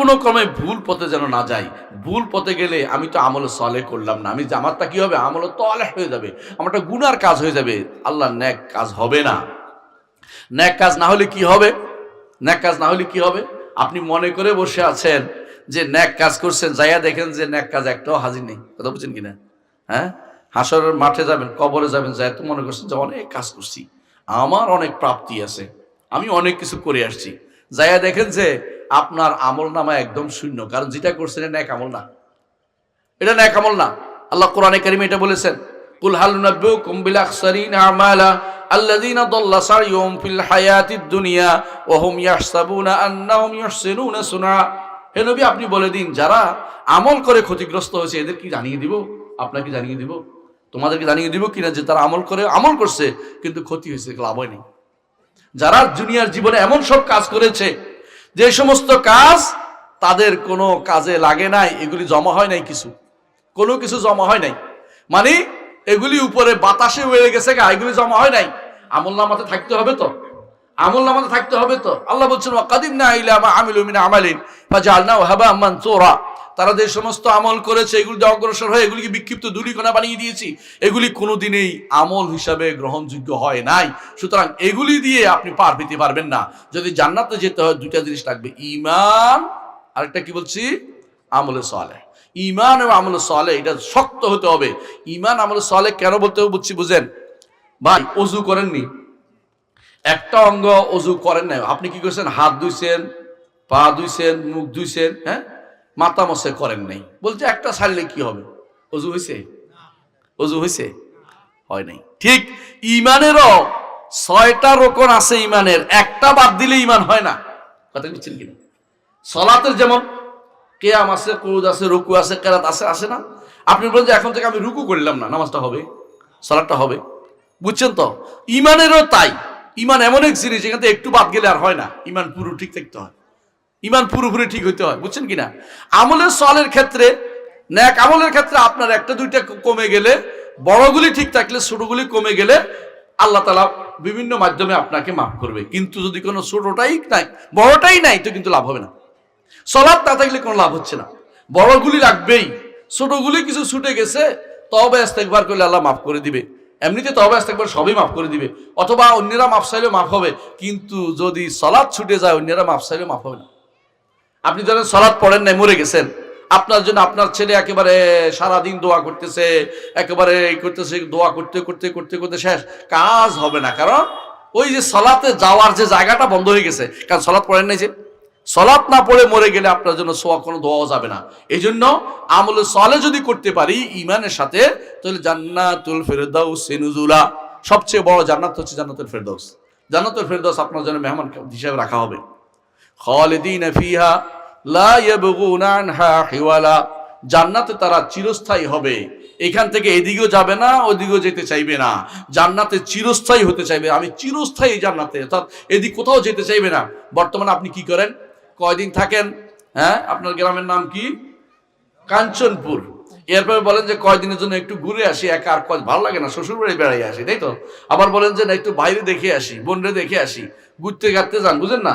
কোনো ক্রমে ভুল পথে যেন না যাই। ভুল পথে গেলে আমি তো আমল সালেহ করলাম না, আমি জামাতটা কি হবে, আমল তালেহ হয়ে যাবে, আমারটা গুনার কাজ হয়ে যাবে, আল্লাহর নেক কাজ হবে না। নেক কাজ না হলে কি হবে? আপনি মনে করে বসে আছেন যে নেক কাজ করছেন, যাইয়া দেখেন যে নেক কাজ একটাও হাজির নেই, কথা বুঝছেন কিনা? হ্যাঁ, হাসরের মাঠে যাবেন, কবরে যাবেন, যাই তো মনে করছেন যে অনেক কাজ করছি, আমার অনেক প্রাপ্তি আছে, আমি অনেক কিছু করে আসছি। যাইয়া দেখেন যে আপনার আমল নামা একদম শূন্য, কারণ যেটা করছেন এটা নেক আমল না, এটা নেক আমল না। আল্লাহ কোরআনে কারিমে এটা বলেছেন, কুল হাল নুনাব্বিউকুম বিল আখসারিনা আমালা আল্লাযীনা দাল্লা সাইয়ুহুম ফিল হায়াতিদ দুনিয়া ওয়া হুম ইয়াহসাবুনা আন্নাহুম ইউহসিনুনা সুনআ। হে নবী, আপনি বলে দিন, যারা আমল করে ক্ষতিগ্রস্ত হয়েছে এদের কি জানিয়ে দিব? আপনাকে জানিয়ে দিব? তোমাদেরকে জানিয়ে দিব কিনা যে তারা আমল করছে কিন্তু ক্ষতি হয়েছে, লাভ হয়নি। যারা দুনিয়ার জীবনে এমন সব কাজ করেছে যে সমস্ত কাজ তাদের কোনো কাজে লাগে নাই, এগুলি জমা হয় নাই, কোনো কিছু জমা হয় নাই, মানে এগুলি উপরে বাতাসে উড়ে গেছে, এগুলি জমা হয় নাই। আমলনামাতে থাকতে হবে তো, আমলনামাতে থাকতে হবে তো। আল্লাহ বলছেন ওয়াকাদিমনা ইলা মা আমিলু মিন আমালিন ফাজআলনাহু হাবাআম মানসুরা। তারা যে সমস্ত আমল করেছে এগুলি অগ্রসর হয়ে এগুলিকে বিক্ষিপ্ত ধূলিকণা বানিয়ে দিয়েছি, এগুলি কোনোদিনই আমল হিসাবে গ্রহণযোগ্য হয় নাই। সুতরাং এগুলি দিয়ে আপনি পার পেতে পারবেন না। যদি জান্নাতে যেতে হয় দুইটা জিনিস লাগবে, ঈমান, আরেকটা কি বলছি, আমলে সালেহ। ঈমান এবং আমলে সালেহ এটা শক্ত হতে হবে। ঈমান আমলে সালেহ কেন বলতে হবে বুঝেন ভাই? ওযু করেননি, একটা অঙ্গ ওযু করেন না, আপনি কি করেছেন? হাত ধুইছেন, পা ধুইছেন, মুখ ধুইছেন, হ্যাঁ, মাথা মশে করেন নাই, বলছে একটা ছাড়লে কি হবে? ওযু হয়েছে? ওযু হয়েছে? হয় নাই। ঠিক ঈমানেরও 6টা রকম আছে, ঈমানের একটা বাদ দিলে ঈমান হয় না। কথা বুঝছেন কিনা? সালাতের যেমন কিয়াম আছে, কুনুত আছে, রুকু আছে, কেরাত আছে, আসে না? আপনি বলেন যে এখন থেকে আমি রুকু করলাম না, নামাজটা হবে, সালাতটা হবে, বুঝছেন তো? ঈমানেরও তাই। ঈমান এমন এক জিনিস যেখান থেকে একটু বাদ গেলে আর হয় না, ঈমান পুরো ঠিক থাকতে হয়, ঈমান পুরোপুরি ঠিক হইতে হয়, বুঝছেন কিনা? আমলের সালের ক্ষেত্রে, নেক আমলের ক্ষেত্রে আপনার একটা দুইটা কমে গেলে, বড়গুলি ঠিক থাকলে ছোটগুলি কমে গেলে আল্লাহ তাআলা বিভিন্ন মাধ্যমে আপনাকে মাফ করবে। কিন্তু যদি কোনো ছোটটাই নাই, বড়টাই নাই, তো কিন্তু লাভ হবে না। সালাত না থাকলে কোনো লাভ হচ্ছে না, বড়গুলি লাগবেই, ছোটগুলি কিছু ছুটে গেছে, তওবা ইস্তেগফার করলে আল্লাহ মাফ করে দিবে। এমনিতে তওবা ইস্তেগফার সবই মাফ করে দিবে, অথবা অন্যরা মাফ চাইলেও মাফ হবে। কিন্তু যদি সালাত ছুটে যায়, অন্যরা মাফ চাইলেও মাফ হবে না। আপনি যখন সালাত পড়েন নাই, মরে গেছেন, আপনার জন্য আপনার ছেলে একেবারে সারাদিন দোয়া করতেছে, একেবারে এই করতেছে, দোয়া করতে করতে করতে করতে শেষ, কাজ হবে না। কারণ ওই যে সালাতে যাওয়ার যে জায়গাটা বন্ধ হয়ে গেছে, কারণ সালাত পড়েন নাই। যে সালাত না পড়ে মরে গেলে আপনার জন্য কোনো দোয়াও যাবে না। এই জন্য আমলে সালেহ যদি করতে পারি ঈমানের সাথে, তাহলে জান্নাতুল ফেরদাউস নুজুলা, সবচেয়ে বড় জান্নাত হচ্ছে জান্নাতুল ফেরদাউস। জান্নাতুল ফেরদাউস আপনার জন্য মেহমান হিসেবে রাখা হবে। খালিদিনা ফিহা লা ইয়াবগুনা আনহা হিওয়ালা, জান্নাতে তারা চিরস্থায়ী হবে, এখান থেকে এদিকেও যাবে না, ওদিকেও যেতে চাইবে না, জান্নাতে চিরস্থায়ী হতে চাইবে। আমি চিরস্থায়ী জান্নাতে, অর্থাৎ এদিক কোথাও যেতে চাইবে না। বর্তমানে আপনি কি করেন, কয়দিন থাকেন? হ্যাঁ, আপনার গ্রামের নাম কি? কাঞ্চনপুর। এরপরে বলেন যে কয়দিনের জন্য একটু ঘুরে আসি, একা আর ভালো লাগে না, শ্বশুর বাড়ি বেড়াই আসি, তাই তো? আবার বলেন যে না, একটু বাইরে দেখে আসি, বোনরে দেখে আসি, ঘুরতে ঘাটতে যান, বুঝেন না?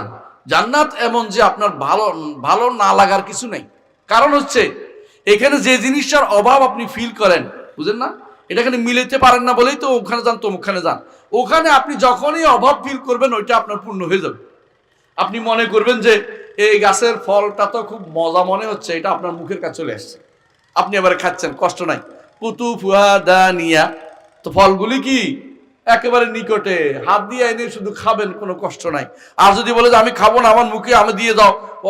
জান্নাত এমন যে আপনার ভালো না লাগার কিছু নেই। কারণ হচ্ছে এখানে যে জিনিসটার অভাব আপনি ফিল করেন, বুঝেন না, এটা এখানে মিলাইতে পারেন না বলেই তো ওখানে যান, তো ওখানে যান। ওখানে আপনি যখনই অভাব ফিল করবেন, ওইটা আপনার পূর্ণ হয়ে যাবে। আপনি মনে করবেন যে এই গাছের ফলটা তো খুব মজা মনে হচ্ছে, এটা আপনার মুখের কাছে চলে আসছে, আপনি এবারে খাচ্ছেন, কষ্ট নাই। কুতুফুহা দানিয়া, তো ফলগুলি কি একেবারে নিকটে, হাত দিয়ে এনে শুধু খাবেন, কোনো কষ্ট নাই। আর যদি বলে যে আমি খাবো না, আমার মুখে আমি দিয়ে দাও, ও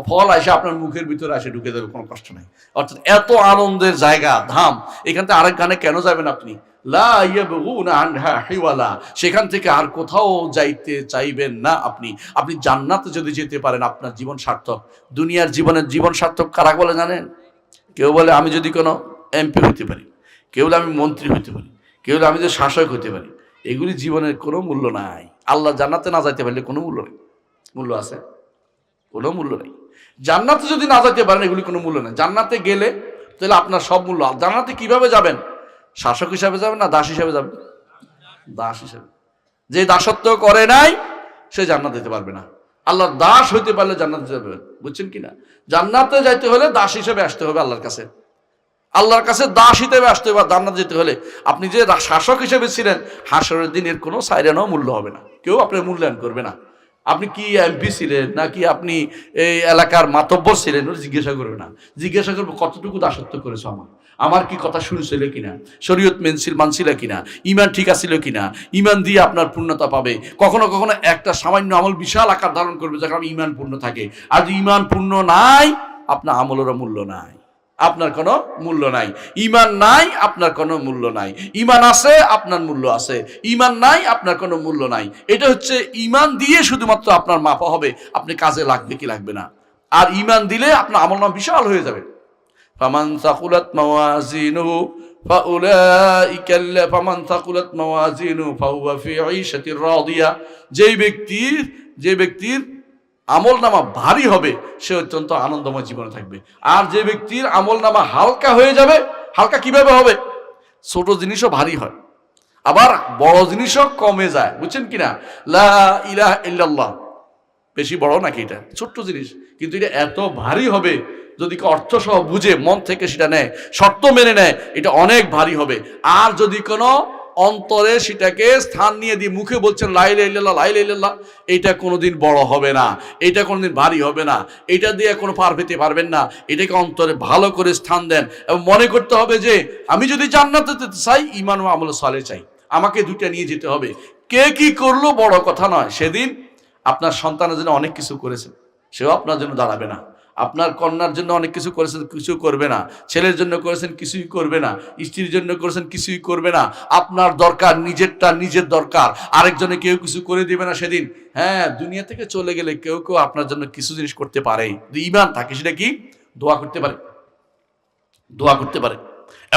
ফল আসে আপনার মুখের ভিতরে আসে, ঢুকে যাবে, কোনো কষ্ট নাই। অর্থাৎ এত আনন্দের জায়গা, ধাম। এখান থেকে আরেক গানে কেন যাবেন আপনি? লা ইয়াবগুনা আনহা হিওয়ালা, সেখান থেকে আর কোথাও যাইতে চাইবেন না আপনি। আপনি জান্নাতে যদি যেতে পারেন, আপনার জীবন সার্থক। দুনিয়ার জীবনের জীবন সার্থক কারা বলে জানেন? কেউ বলে আমি যদি কোনো এমপি হইতে পারি, কেউ বলে আমি মন্ত্রী হইতে পারি, কেউ বলে আমি যদি শাসক হইতে পারি। এগুলি জীবনের কোনো মূল্য নাই। আল্লাহ জান্নাতে না যাইতে পারলে কোনো মূল্য নেই। মূল্য আছে? কোনো মূল্য নেই। জান্নাতে যদি না যাইতে পারেন, এগুলি কোনো মূল্য নেই। জান্নাতে গেলে তাহলে আপনার সব মূল্য। জান্নাতে কিভাবে যাবেন? শাসক হিসাবে যাবেন না দাস হিসাবে যাবেন? দাস হিসাবে। যে দাসত্ব করে নাই সে জান্নাত যেতে পারবে না। আল্লাহর দাস হইতে পারলে জান্নাতে যাবে, বুঝছেন কিনা? জান্নাতে যাইতে হলে দাস হিসেবে আসতে হবে আল্লাহর কাছে। আল্লাহর কাছে দাস হিসেবে আসতে হবে। জান্নাত যেতে হলে আপনি যে শাসক হিসেবে ছিলেন, হাসরের দিনের কোনো সাইরেনও মূল্য হবে না, কেউ আপনার মূল্যায়ন করবে না। আপনি কি এমপি ছিলেন নাকি আপনি এই এলাকার মাতব্বর ছিলেন, ওটা জিজ্ঞাসা করবে না। জিজ্ঞাসা করবে কতটুকু দাসত্ব করেছো, আমার কি কথা শুনছিল কিনা, শরীয়ত মানছিল কিনা, ঈমান ঠিক আছিল কিনা। ঈমান দিয়ে আপনার পূর্ণতা পাবে। কখনো কখনো একটা সামান্য আমল বিশাল আকার ধারণ করবে যখন ঈমান পূর্ণ থাকে। আর যদি ঈমান পূর্ণ নাই, আপনার আমলেরও মূল্য নাই। আপনার কোনো মূল্য নাই। ঈমান নাই, আপনার কোনো মূল্য নাই। ঈমান আছে, আপনার মূল্য আছে। ঈমান নাই, আপনার কোনো মূল্য নাই। এটা হচ্ছে ঈমান দিয়ে শুধুমাত্র আপনার মাপা হবে আপনি কাজে লাগবে কি লাগবে না। আর ঈমান দিলে আপনার আমলনামা বিশাল হয়ে যাবে। ফামান সাকুলাত মাওয়াজিনুহু ফামান সাকুলাত মাওয়াজিনুহু ফাহুয়া ফি ঈশাতির রাদিয়া। যে ব্যক্তির আমলনামা ভারী হবে সে অত্যন্ত আনন্দময় জীবনে থাকবে। আর যে ব্যক্তির আমলনামা হালকা হয়ে যাবে, হালকা কিভাবে হবে? ছোট জিনিসও ভারী হয়, আবার বড় জিনিসও কমে যায়, বুঝছেন কিনা? লা ইলাহা ইল্লাল্লাহ বেশি বড় নাকি? এটা ছোট্ট জিনিস, কিন্তু এটা এত ভারী হবে যদি অর্থ সহ বুঝে মন থেকে সেটা নেয়, শর্ত মেনে নেয়, এটা অনেক ভারী হবে। আর যদি কোনো অন্তরে সেটাকে স্থান নিয়ে দিয়ে মুখে বলছেন লা ইলাহা ইল্লাল্লাহ, লা ইলাহা ইল্লাল্লাহ, এটা কোনোদিন বড় হবে না, এটা কোনোদিন ভারী হবে না, এটা দিয়ে কোনো পার পেতে পারবেন না। এটাকে অন্তরে ভালো করে স্থান দেন এবং মনে করতে হবে যে আমি যদি জান্নাতে যেতে চাই, ঈমান ও আমল সালেহ চাই, আমাকে দুইটা নিয়ে যেতে হবে। কে কি করলো বড় কথা নয়। সেদিন আপনার সন্তানের জন্য অনেক কিছু করেছেন, সেও আপনার জন্য দাঁড়াবে না। আপনার কন্যার জন্য অনেক কিছু করেছেন, কিছু করবে না। ছেলের জন্য করেছেন, কিছুই করবে না। স্ত্রীর জন্য করেছেন, কিছুই করবে না। আপনার দরকার নিজেরটা, নিজের দরকার, আরেকজনে কেউ কিছু করে দিবে না সেদিন। হ্যাঁ, দুনিয়া থেকে চলে গেলে কেউ কেউ আপনার জন্য কিছু জিনিস করতে পারে, ঈমান থাকে। সেটা কি? দোয়া করতে পারে, দোয়া করতে পারে।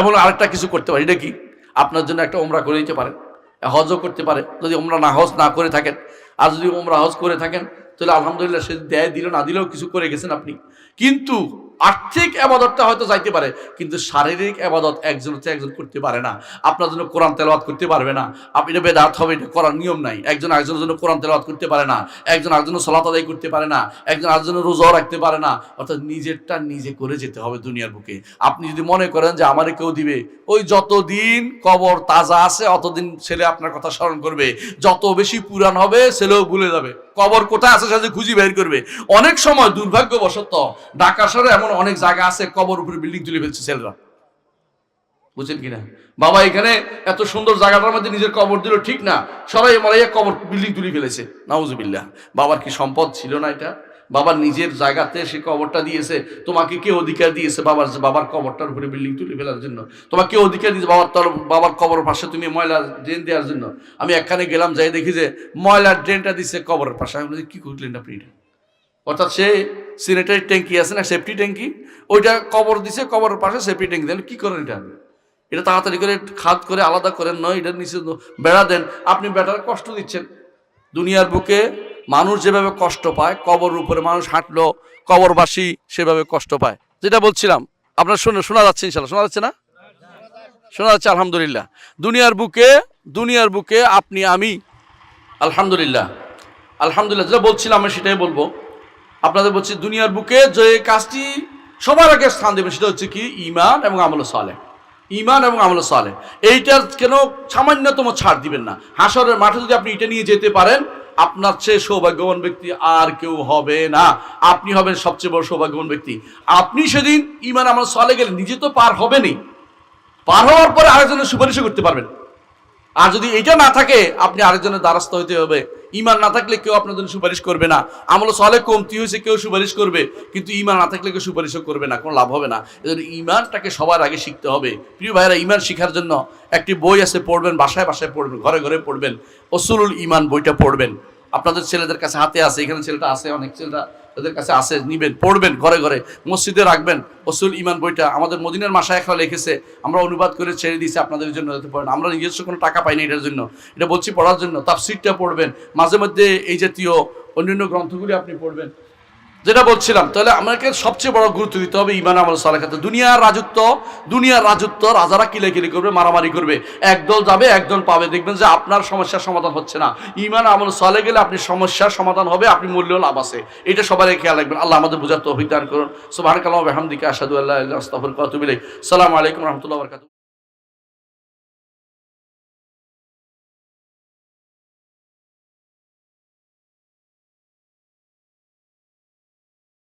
এমন আরেকটা কিছু করতে পারে, এটা কি? আপনার জন্য একটা ওমরা করে দিতে পারে, হজও করতে পারে। যদি ওমরা হজ না করে থাকেন, আর যদি ওমরা হজ করে থাকেন, তাহলে আলহামদুলিল্লাহ, সে দেয় দিল না দিলেও কিছু করে গেছেন আপনি। কিন্তু আর্থিক আবাদতটা হয়তো যাইতে পারে, কিন্তু শারীরিক আবাদত একজন হচ্ছে একজন করতে পারে না। আপনার জন্য কোরআন তেলাওয়াত করতে পারবে না, আপনি এটা বেদাত হবে, এটা করার নিয়ম নাই। একজন আরেকজনের জন্য কোরআন তেলাওয়াত করতে পারে না, একজন আরেকজনের সালাত আদায় করতে পারে না, একজন আরেকজনের রোজাও রাখতে পারে না। অর্থাৎ নিজেরটা নিজে করে যেতে হবে দুনিয়ার বুকে। আপনি যদি মনে করেন যে আমারে কেউ দিবে, ওই যতদিন কবর তাজা আছে অতদিন ছেলে আপনার কথা স্মরণ করবে, যত বেশি পুরান হবে ছেলেও ভুলে যাবে। কবর কোথায় আছে সেটা খুঁজি বের করবে। অনেক সময় দুর্ভাগ্যবশত ঢাকা শহরে এমন অনেক জায়গা আছে কবর উপরে বিল্ডিং তুলে ফেলছে ছেলেরা, বুঝছেন কিনা? বাবা এখানে এত সুন্দর জায়গাটার মধ্যে নিজের কবর দিল, ঠিক না, সবাই মারাইয়া কবর বিল্ডিং তুলে ফেলেছে। নাউজুবিল্লাহ। বাবার কি সম্পদ ছিল না এটা? বাবার নিজের জায়গাতে সে কবরটা দিয়েছে। তোমাকে কে অধিকার দিয়েছে বাবার কবরটার উপরে বিল্ডিং তুলে ফেলার জন্য? তোমাকে অধিকার দিয়েছে বাবার কবর পাশে তুমি ময়লা ড্রেন দেওয়ার জন্য? আমি একখানে গেলাম, যাই দেখি যে ময়লার ড্রেনটা দিচ্ছে কবরের পাশে। আমি বলি কি করলেন আপনি এটা? অর্থাৎ সে সিনেটারি ট্যাঙ্কি আছে না, সেফটি ট্যাঙ্কি, ওইটা কবর দিছে, কবরের পাশে সেফটি ট্যাঙ্কি দেন। কি করেন এটা? এটা তাড়াতাড়ি করে খাত করে আলাদা করেন, নয় এটার নিচে বেড়া দেন। আপনি বেটার কষ্ট দিচ্ছেন। দুনিয়ার বুকে মানুষ যেভাবে কষ্ট পায়, কবর উপরে মানুষ হাঁটলো, কবরবাসী সেভাবে কষ্ট পায়। যেটা বলছিলাম আপনার শোনা যাচ্ছে, ইনশাল্লাহ শোনা যাচ্ছে না? শোনা যাচ্ছে আলহামদুলিল্লাহ। দুনিয়ার বুকে আপনি আমি আলহামদুলিল্লাহ যেটা বলছিলাম আমি সেটাই বলবো আপনাদের। বলছি দুনিয়ার বুকে যে কাজটি সবার আগে স্থান দেবেন সেটা হচ্ছে কি? ঈমান এবং আমল সালেহ। ঈমান এবং আমল সালেহ, এইটার কেন সামান্যতম ছাড় দিবেন না। হাসরের মাঠে যদি আপনি এটা নিয়ে যেতে পারেন, আপনার চেয়ে সৌভাগ্যবান ব্যক্তি আর কেউ হবে না। আপনি হবেন সবচেয়ে বড় সৌভাগ্যবান ব্যক্তি। আপনি সেদিন ঈমান আমল সালেহ গেলে নিজে তো পার হবেনই, পার হওয়ার পরে আরেকজনের সুপারিশও করতে পারবেন। আর যদি এটা না থাকে, আপনি আরেকজনের দ্বারস্থ হইতে হবে। ঈমান না থাকলে কেউ আপনার জন্য সুপারিশ করবে না। আমল সালেহ কমতি হয়েছে, কেউ সুপারিশ করবে, কিন্তু ঈমান না থাকলে কেউ সুপারিশও করবে না, কোনো লাভ হবে না। এজন্য ঈমানটাকে সবার আগে শিখতে হবে। প্রিয় ভাইরা, ঈমান শিখার জন্য একটি বই আছে, পড়বেন, বাসায় বাসায় পড়বেন, ঘরে ঘরে পড়বেন। উসুলুল ঈমান বইটা পড়বেন। আপনাদের ছেলেদের কাছে হাতে আছে, এখানে ছেলেটা আছে, অনেক ছেলেরা তাদের কাছে আছে, নিবেন, পড়বেন, ঘরে ঘরে মসজিদে রাখবেন। উসুল ঈমান বইটা আমাদের মদিনার মাশায়েখরা লিখেছে, আমরা অনুবাদ করে ছেড়ে দিয়েছি আপনাদের জন্য, যাতে পড়েন। আমরা নিজস্ব কোনো টাকা পাইনি এটার জন্য, এটা বলছি পড়ার জন্য। তাফসীরটা পড়বেন, মাঝে মধ্যে এই জাতীয় অন্যান্য গ্রন্থগুলি আপনি পড়বেন। যেটা বলছিলাম, তাহলে আমাকে সবচেয়ে বড় গুরুত্ব দিতে হবে ঈমান আমল সালেহ খাতে। দুনিয়ার রাজত্ব রাজারা কিলাকিলি করবে, মারামারি করবে, একদল যাবে একদল পাবে, দেখবেন যে আপনার সমস্যার সমাধান হচ্ছে না। ঈমান আমল সালেহ গেলে আপনি সমস্যার সমাধান হবে, আপনি মূল্যেও লাভ আছে। এটা সবাই খেয়াল রাখবেন। আল্লাহ আমাদের বুঝার তৌফিক দান করুন। সুবহানাকাল্লাহি ওয়া বিহামদিহি আশহাদু আল্লা ইলাহা ইল্লা আনতা আস্তাগফিরুকা ওয়া আতুবু ইলাইক। আসসালামু আলাইকুম ওয়া রাহমাতুল্লাহি ওয়া বারাকাতুহু।